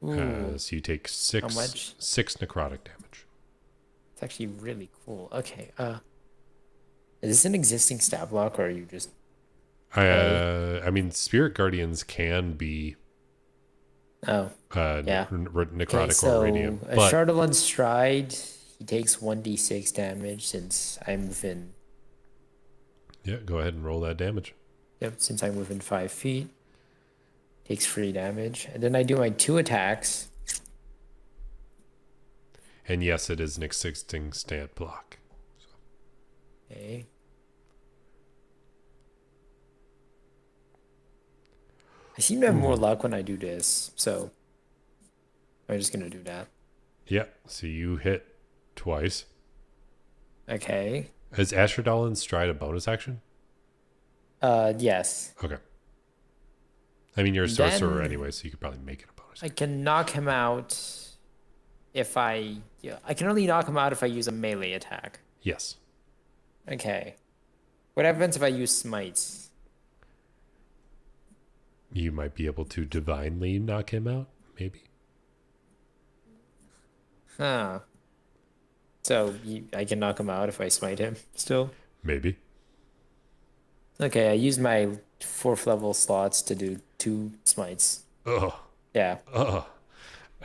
So you take 6 necrotic damage. It's actually really cool. Okay. Is this an existing stat block, or are you just... I mean, spirit guardians can be necrotic or radiant. A Chardalon Stride, he takes 1d6 damage since I'm within... Yeah, go ahead and roll that damage. Yep, since I'm within 5 feet. Takes 3 damage. And then I do my 2 attacks. And yes, it is an existing stat block. Okay. I seem to have more luck when I do this, so I'm just gonna do that. Yeah, so you hit twice. Okay. Is Asherdallen's Stride a bonus action? Yes. Okay. I mean, you're a sorcerer Then anyway, so you could probably make it a bonus I action. can knock him out if I can only knock him out if I use a melee attack. Yes. Okay. What happens if I use smites? You might be able to divinely knock him out, maybe. Huh. So I can knock him out if I smite him still? Maybe. Okay, I used my 4th level slots to do 2 smites. Ugh. Yeah. Ugh.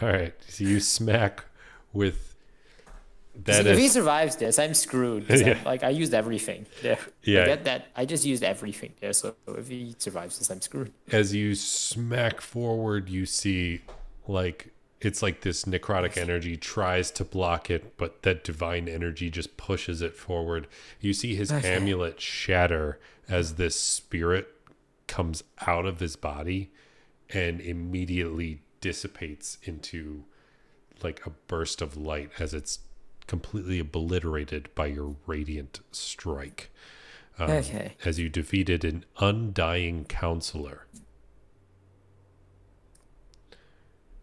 All right. So you smack with See, that if he is survives this, I'm screwed. 'Cause yeah. I used everything there. Yeah. I get that. I just used everything there. So if he survives this, I'm screwed. As you smack forward, you see like it's like this necrotic energy tries to block it, but that divine energy just pushes it forward. You see his amulet shatter as this spirit comes out of his body and immediately dissipates into like a burst of light as it's completely obliterated by your radiant strike. Okay. As you defeated an undying counselor.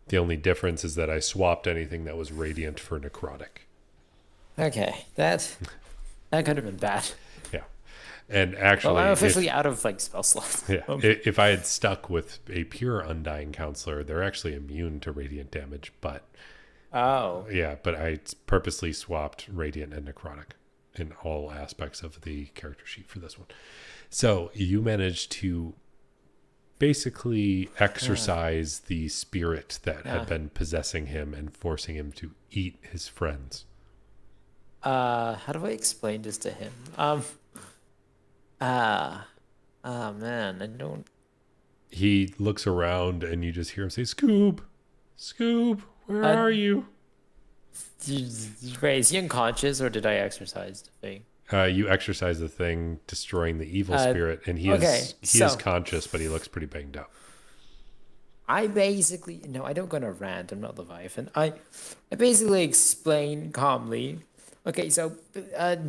The only difference is that I swapped anything that was radiant for necrotic. Okay. That could have been bad. Yeah. And Well, actually, I'm officially out of like spell slots. if I had stuck with a pure undying counselor, they're actually immune to radiant damage. But Oh. but I purposely swapped radiant and necrotic in all aspects of the character sheet for this one. So you managed to basically exorcise the spirit that had been possessing him and forcing him to eat his friends. How do I explain this to him? Oh man, I don't. He looks around and you just hear him say, Scoob, Scoob, where are you? Wait, is he unconscious or did I exercise the thing? You exorcise the thing, destroying the evil spirit, and he is conscious, but he looks pretty banged up. I basically no, I don't go on a rant. I'm not Leviathan. I basically explain calmly. Okay, so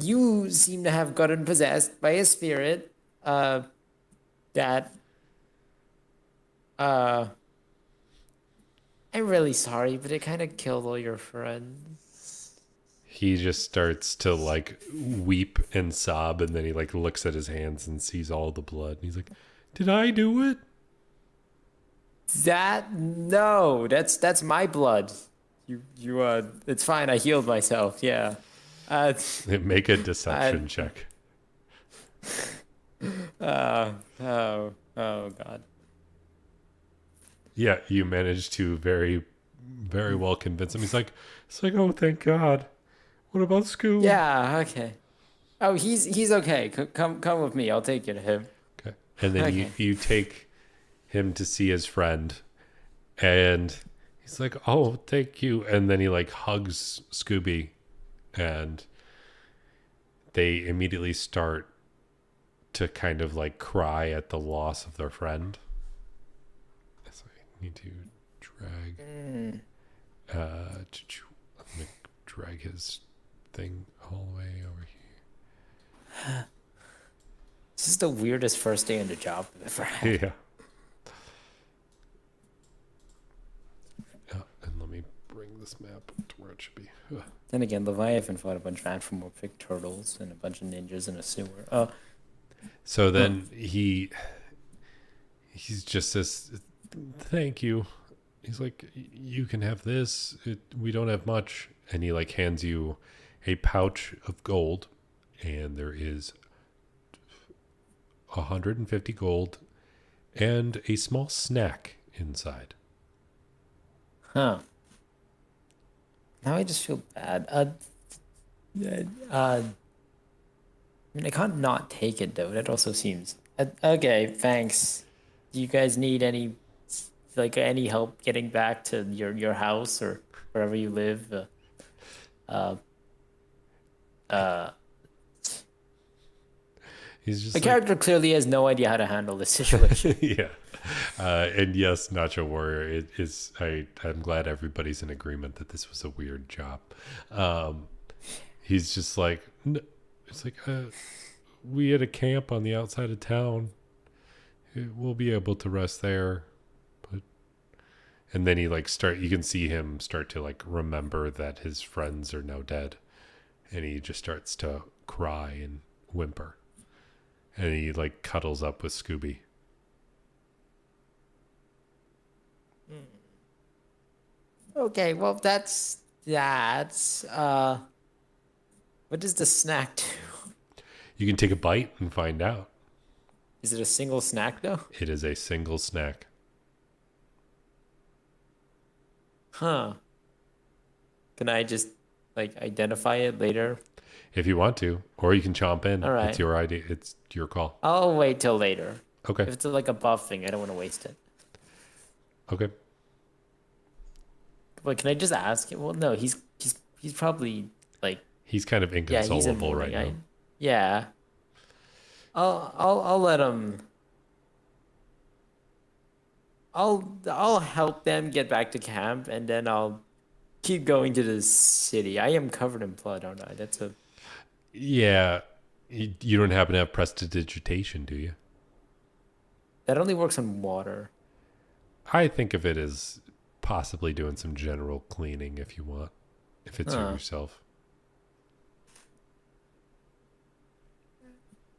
you seem to have gotten possessed by a spirit that I'm really sorry, but it kind of killed all your friends. He just starts to like weep and sob, and then he like looks at his hands and sees all the blood. And he's like, "Did I do it?" No, that's my blood. It's fine. I healed myself. Yeah. Make a deception check. Oh God. Yeah, you managed to very, very well convince him. It's like, oh, thank God. What about Scoob? Yeah. Okay. Oh, he's okay. Come with me. I'll take you to him. Okay. And then you take him to see his friend, and he's like, oh, thank you. And then he like hugs Scooby, and they immediately start to kind of like cry at the loss of their friend. So I need to drag let me drag his thing all the way over here. This is the weirdest first day on the job I've ever had. Yeah. And let me bring this map to where it should be. Ugh. Then again, Leviathan fought a bunch of anthropomorphic turtles and a bunch of ninjas in a sewer. So then he's just says, thank you. He's like, you can have this. We don't have much. And he like hands you a pouch of gold, and there is 150 gold and a small snack inside. Huh. Now I just feel bad. I mean, I can't not take it though. That also seems okay. Thanks. Do you guys need any help getting back to your house or wherever you live? Uh, uh, He's the just like, character clearly has no idea how to handle this situation. yeah. And yes, Nacho Warrior, it is. I'm glad everybody's in agreement that this was a weird job. Um, he's just like, it's like, we had a camp on the outside of town. We'll be able to rest there. But and then he like you can see him start to like remember that his friends are now dead, and he just starts to cry and whimper, and he like cuddles up with Scooby. Okay, well that's. What does the snack do? You can take a bite and find out. Is it a single snack though? It is a single snack. Huh. Can I just like identify it later? If you want to, or you can chomp in. All right. It's your idea. It's your call. I'll wait till later. Okay. If it's like a buff thing, I don't want to waste it. Okay. But can I just ask him? Well, no, he's probably like He's kind of yeah, he's in inconsolable right mourning. now. Yeah. I'll let him. I'll help them get back to camp, and then I'll keep going to the city. I am covered in blood, aren't I? That's a Yeah. You don't happen to have prestidigitation, do you? that only works on water. I think of it as possibly doing some general cleaning if you want, if it's Huh. yourself.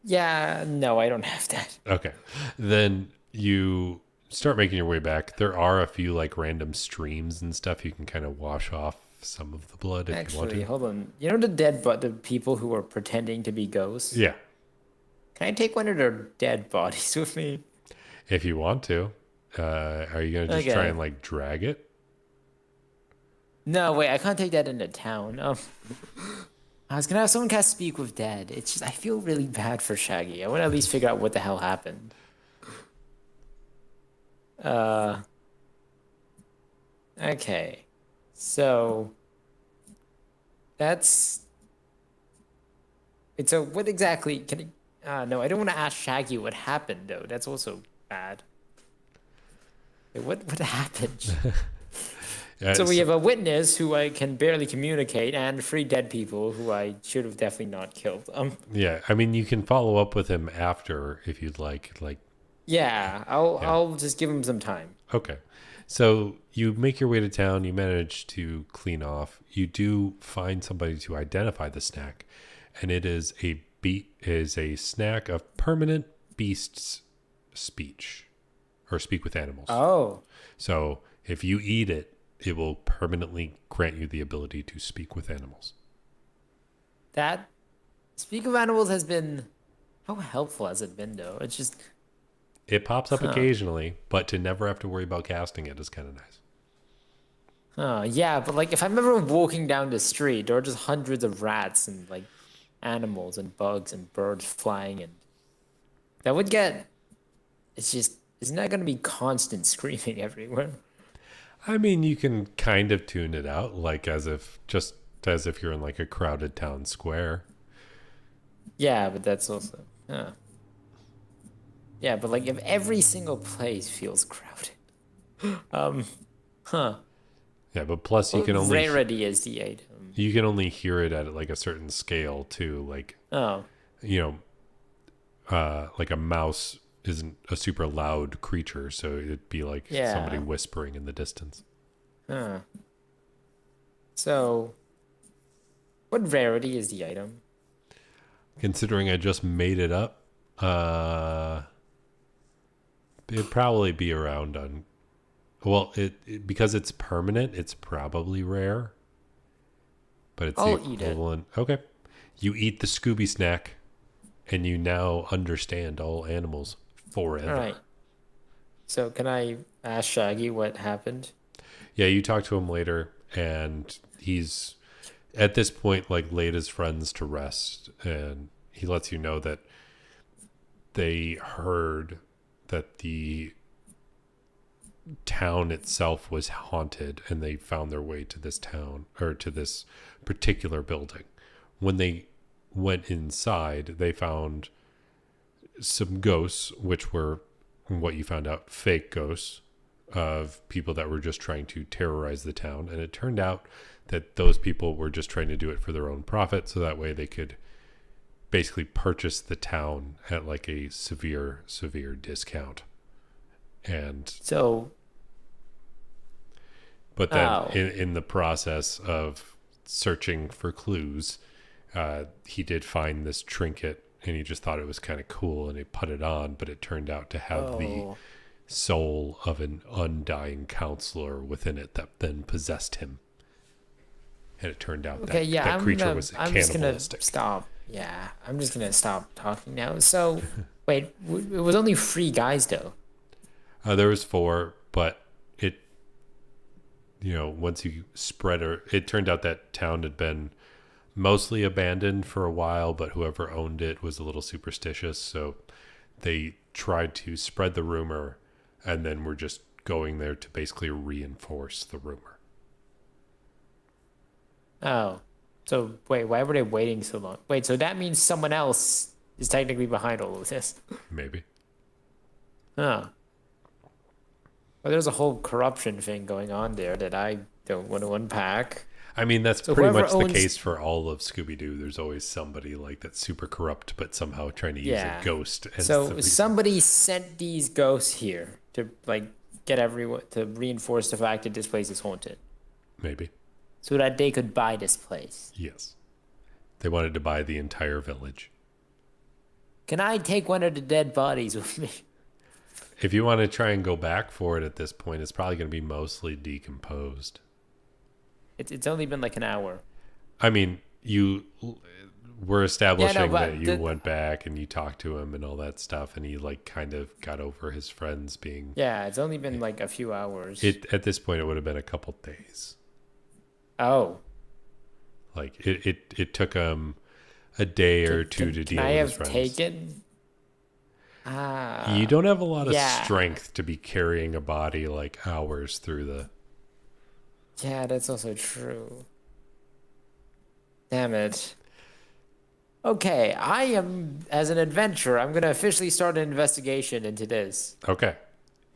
Yeah, no, I don't have that. Okay. Then you start making your way back. There are a few like random streams and stuff you can kind of wash off some of the blood if you want Actually, to. hold on. You know the people who are pretending to be ghosts? Yeah. Can I take one of their dead bodies with me? If you want to. Are you going to just try Okay. and like drag it? No, wait, I can't take that into town. I was gonna have someone cast Speak with Dead. It's just I feel really bad for Shaggy. I want to at least figure out what the hell happened. Uh, okay, so that's it's a what exactly can I? No, I don't want to ask Shaggy what happened though. That's also bad. Wait, what happened? So we have a witness who I can barely communicate, and three dead people who I should have definitely not killed. Yeah, I mean, you can follow up with him after if you'd like. Like, Yeah, I'll just give him some time. okay. So you make your way to town. You manage to clean off. You do find somebody to identify the snack, and it is a snack of permanent beast's speech, or speak with animals. Oh, So if you eat it, it will permanently grant you the ability to speak with animals. that Speak of Animals has been how helpful has it been though? It's just It pops up occasionally, but to never have to worry about casting it is kind of nice. yeah, but like if I'm ever walking down the street, there are just hundreds of rats and like animals and bugs and birds flying, and that would get. It's just isn't that going to be constant screaming everywhere? I mean, you can kind of tune it out, like as if you're in like a crowded town square. Yeah, but that's also. Yeah, but like if every single place feels crowded. Huh. Yeah, but plus you What can only rarity is the item? hear it at like a certain scale too. Like Oh, you like a mouse isn't a super loud creature, so it'd be like somebody yeah. whispering in the distance. Huh. So, what rarity is the item? Considering I just made it up, it'd probably be around on. Well, because it's permanent, it's probably rare. But it's I'll the eat it. equivalent. Okay, you eat the Scooby snack, and you now understand all animals forever. All right. So, can I ask Shaggy what happened? Yeah, you talk to him later, and he's at this point like laid his friends to rest, and he lets you know that they heard that the town itself was haunted, and they found their way to this town, or to this particular building. When they went inside, they found some ghosts, which were what you found out, fake ghosts of people that were just trying to terrorize the town. And it turned out that those people were just trying to do it for their own profit, so that way they could basically purchase the town at like a severe discount. And So, but then oh, in the process of searching for clues, he did find this trinket, and he just thought it was kind of cool, and he put it on, but it turned out to have the oh, soul of an undying counselor within it that then possessed him. And it turned out okay, that yeah. that creature was I'm just gonna cannibalistic. stop. Yeah, I'm just gonna stop talking now. So, wait, it was only 3 guys though. There was 4, but it, once you spread it turned out that town had been mostly abandoned for a while, but whoever owned it was a little superstitious, so they tried to spread the rumor, and then were just going there to basically reinforce the rumor. Oh, so wait, why were they waiting so long? Wait, so that means someone else is technically behind all of this. Maybe. Huh. Well, there's a whole corruption thing going on there that I don't want to unpack. I mean, that's So pretty whoever much the owns, case for all of Scooby-Doo. There's always somebody like that's super corrupt, but somehow trying to use a yeah. ghost as the So reason. somebody sent these ghosts here to like get everyone to reinforce the fact that this place is haunted, Maybe. so that they could buy this place. Yes. They wanted to buy the entire village. Can I take one of the dead bodies with me? If you want to try and go back for it at this point, it's probably going to be mostly decomposed. It's only been like an hour. I mean, you were establishing but that you went back and you talked to him and all that stuff, and he like kind of got over his friends being. Yeah, it's only been like a few hours. At this point, it would have been a couple days. Oh, Like it took him a day or two to deal can I with his have friends. taken? You don't have a lot of yeah. strength to be carrying a body like hours through the. Yeah, that's also true. Damn it. Okay, I am, as an adventurer, I'm going to officially start an investigation into this. Okay.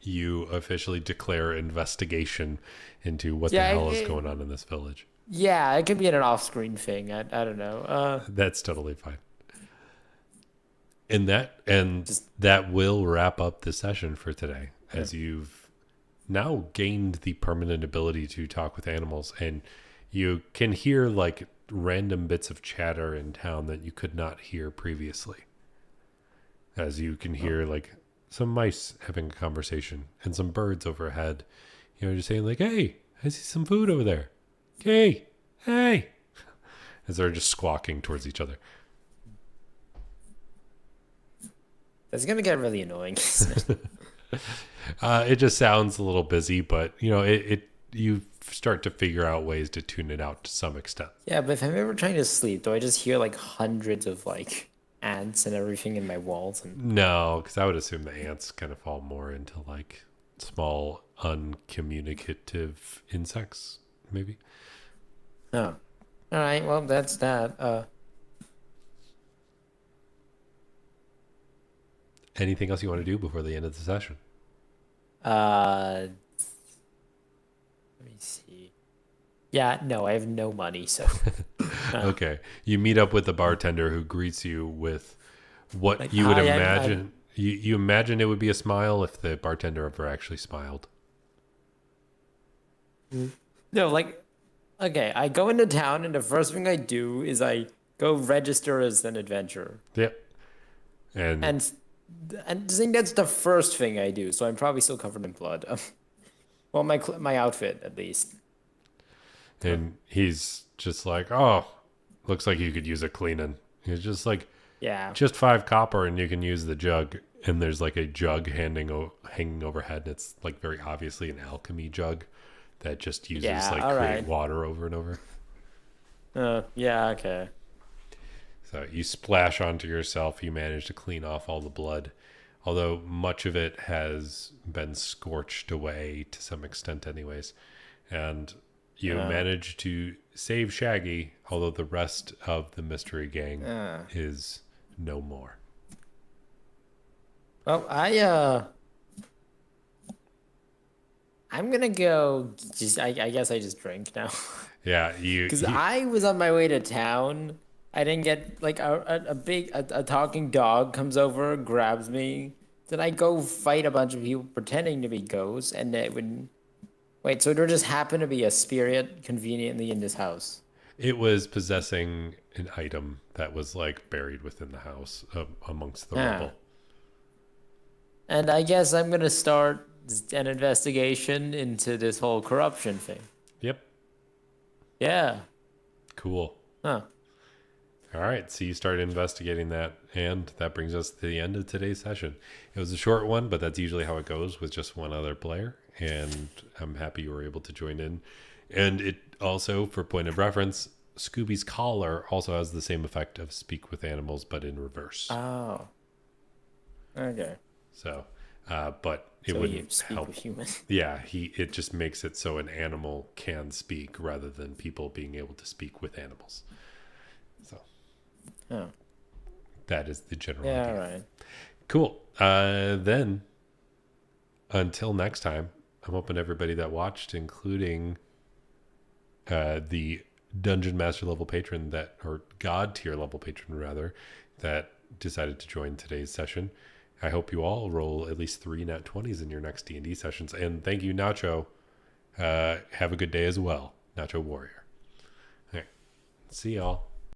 You officially declare investigation into what the Yeah, hell is going on in this village. Yeah, it could be an off-screen thing. I don't know. That's totally fine. And Just that will wrap up the session for today, as you've now gained the permanent ability to talk with animals, and you can hear like random bits of chatter in town that you could not hear previously. As you can hear like some mice having a conversation and some birds overhead, just saying like, "Hey, I see some food over there. Hey, hey," as they're just squawking towards each other. That's going to get really annoying, isn't it? It just sounds a little busy, but you start to figure out ways to tune it out to some extent. Yeah, but if I'm ever trying to sleep, do I just hear like hundreds of like ants and everything in my walls? And No, because I would assume the ants kind of fall more into like small, uncommunicative insects, maybe. oh, all right. Well, that's that. Anything else you want to do before the end of the session? Let me see. Yeah, no, I have no money, so Okay. You meet up with the bartender who greets you with what like, you would "Hi, imagine. You imagine it would be a smile if the bartender ever actually smiled. no, like, okay, I go into town and the first thing I do is I go register as an adventurer, Yep. And and I think that's the first thing I do. So I'm probably still covered in blood. Well, my outfit at least. he's just like, "Oh, looks like you could use a cleaning." He's just like, Yeah, "Just 5 copper and you can use the jug." And there's like a jug hanging overhead, and it's like very obviously an alchemy jug that just uses Yeah, like all create right. water over and over. yeah, okay. So you splash onto yourself. You manage to clean off all the blood. although much of it has been scorched away to some extent anyways. And you Uh, manage to save Shaggy, although the rest of the mystery gang uh. is no more. Well, I'm gonna go. I guess I just drink now. Yeah, Because I was on my way to town. I didn't get like a talking dog comes over, grabs me. Then I go fight a bunch of people pretending to be ghosts, and it would wait. So there just happened to be a spirit conveniently in this house. it was possessing an item that was like buried within the house amongst the Ah, rubble. and I guess I'm gonna start an investigation into this whole corruption thing. Yep, Yeah. cool. Huh. All right, so you started investigating that, and that brings us to the end of today's session. It was a short one, but that's usually how it goes with just one other player, and I'm happy you were able to join in. And it also, for point of reference, Scooby's collar also has the same effect of speak with animals, but in reverse. Oh. Okay. So, but it So you wouldn't speak help. with humans. Yeah, it just makes it so an animal can speak rather than people being able to speak with animals. So Oh. that is the general Yeah. idea. All right. Cool. Then until next time, I'm hoping everybody that watched, including the Dungeon Master level patron or God tier level patron rather, that decided to join today's session. I hope you all roll at least 3 nat 20s in your next D&D sessions. And thank you, Nacho. Have a good day as well, Nacho Warrior. All right. See y'all.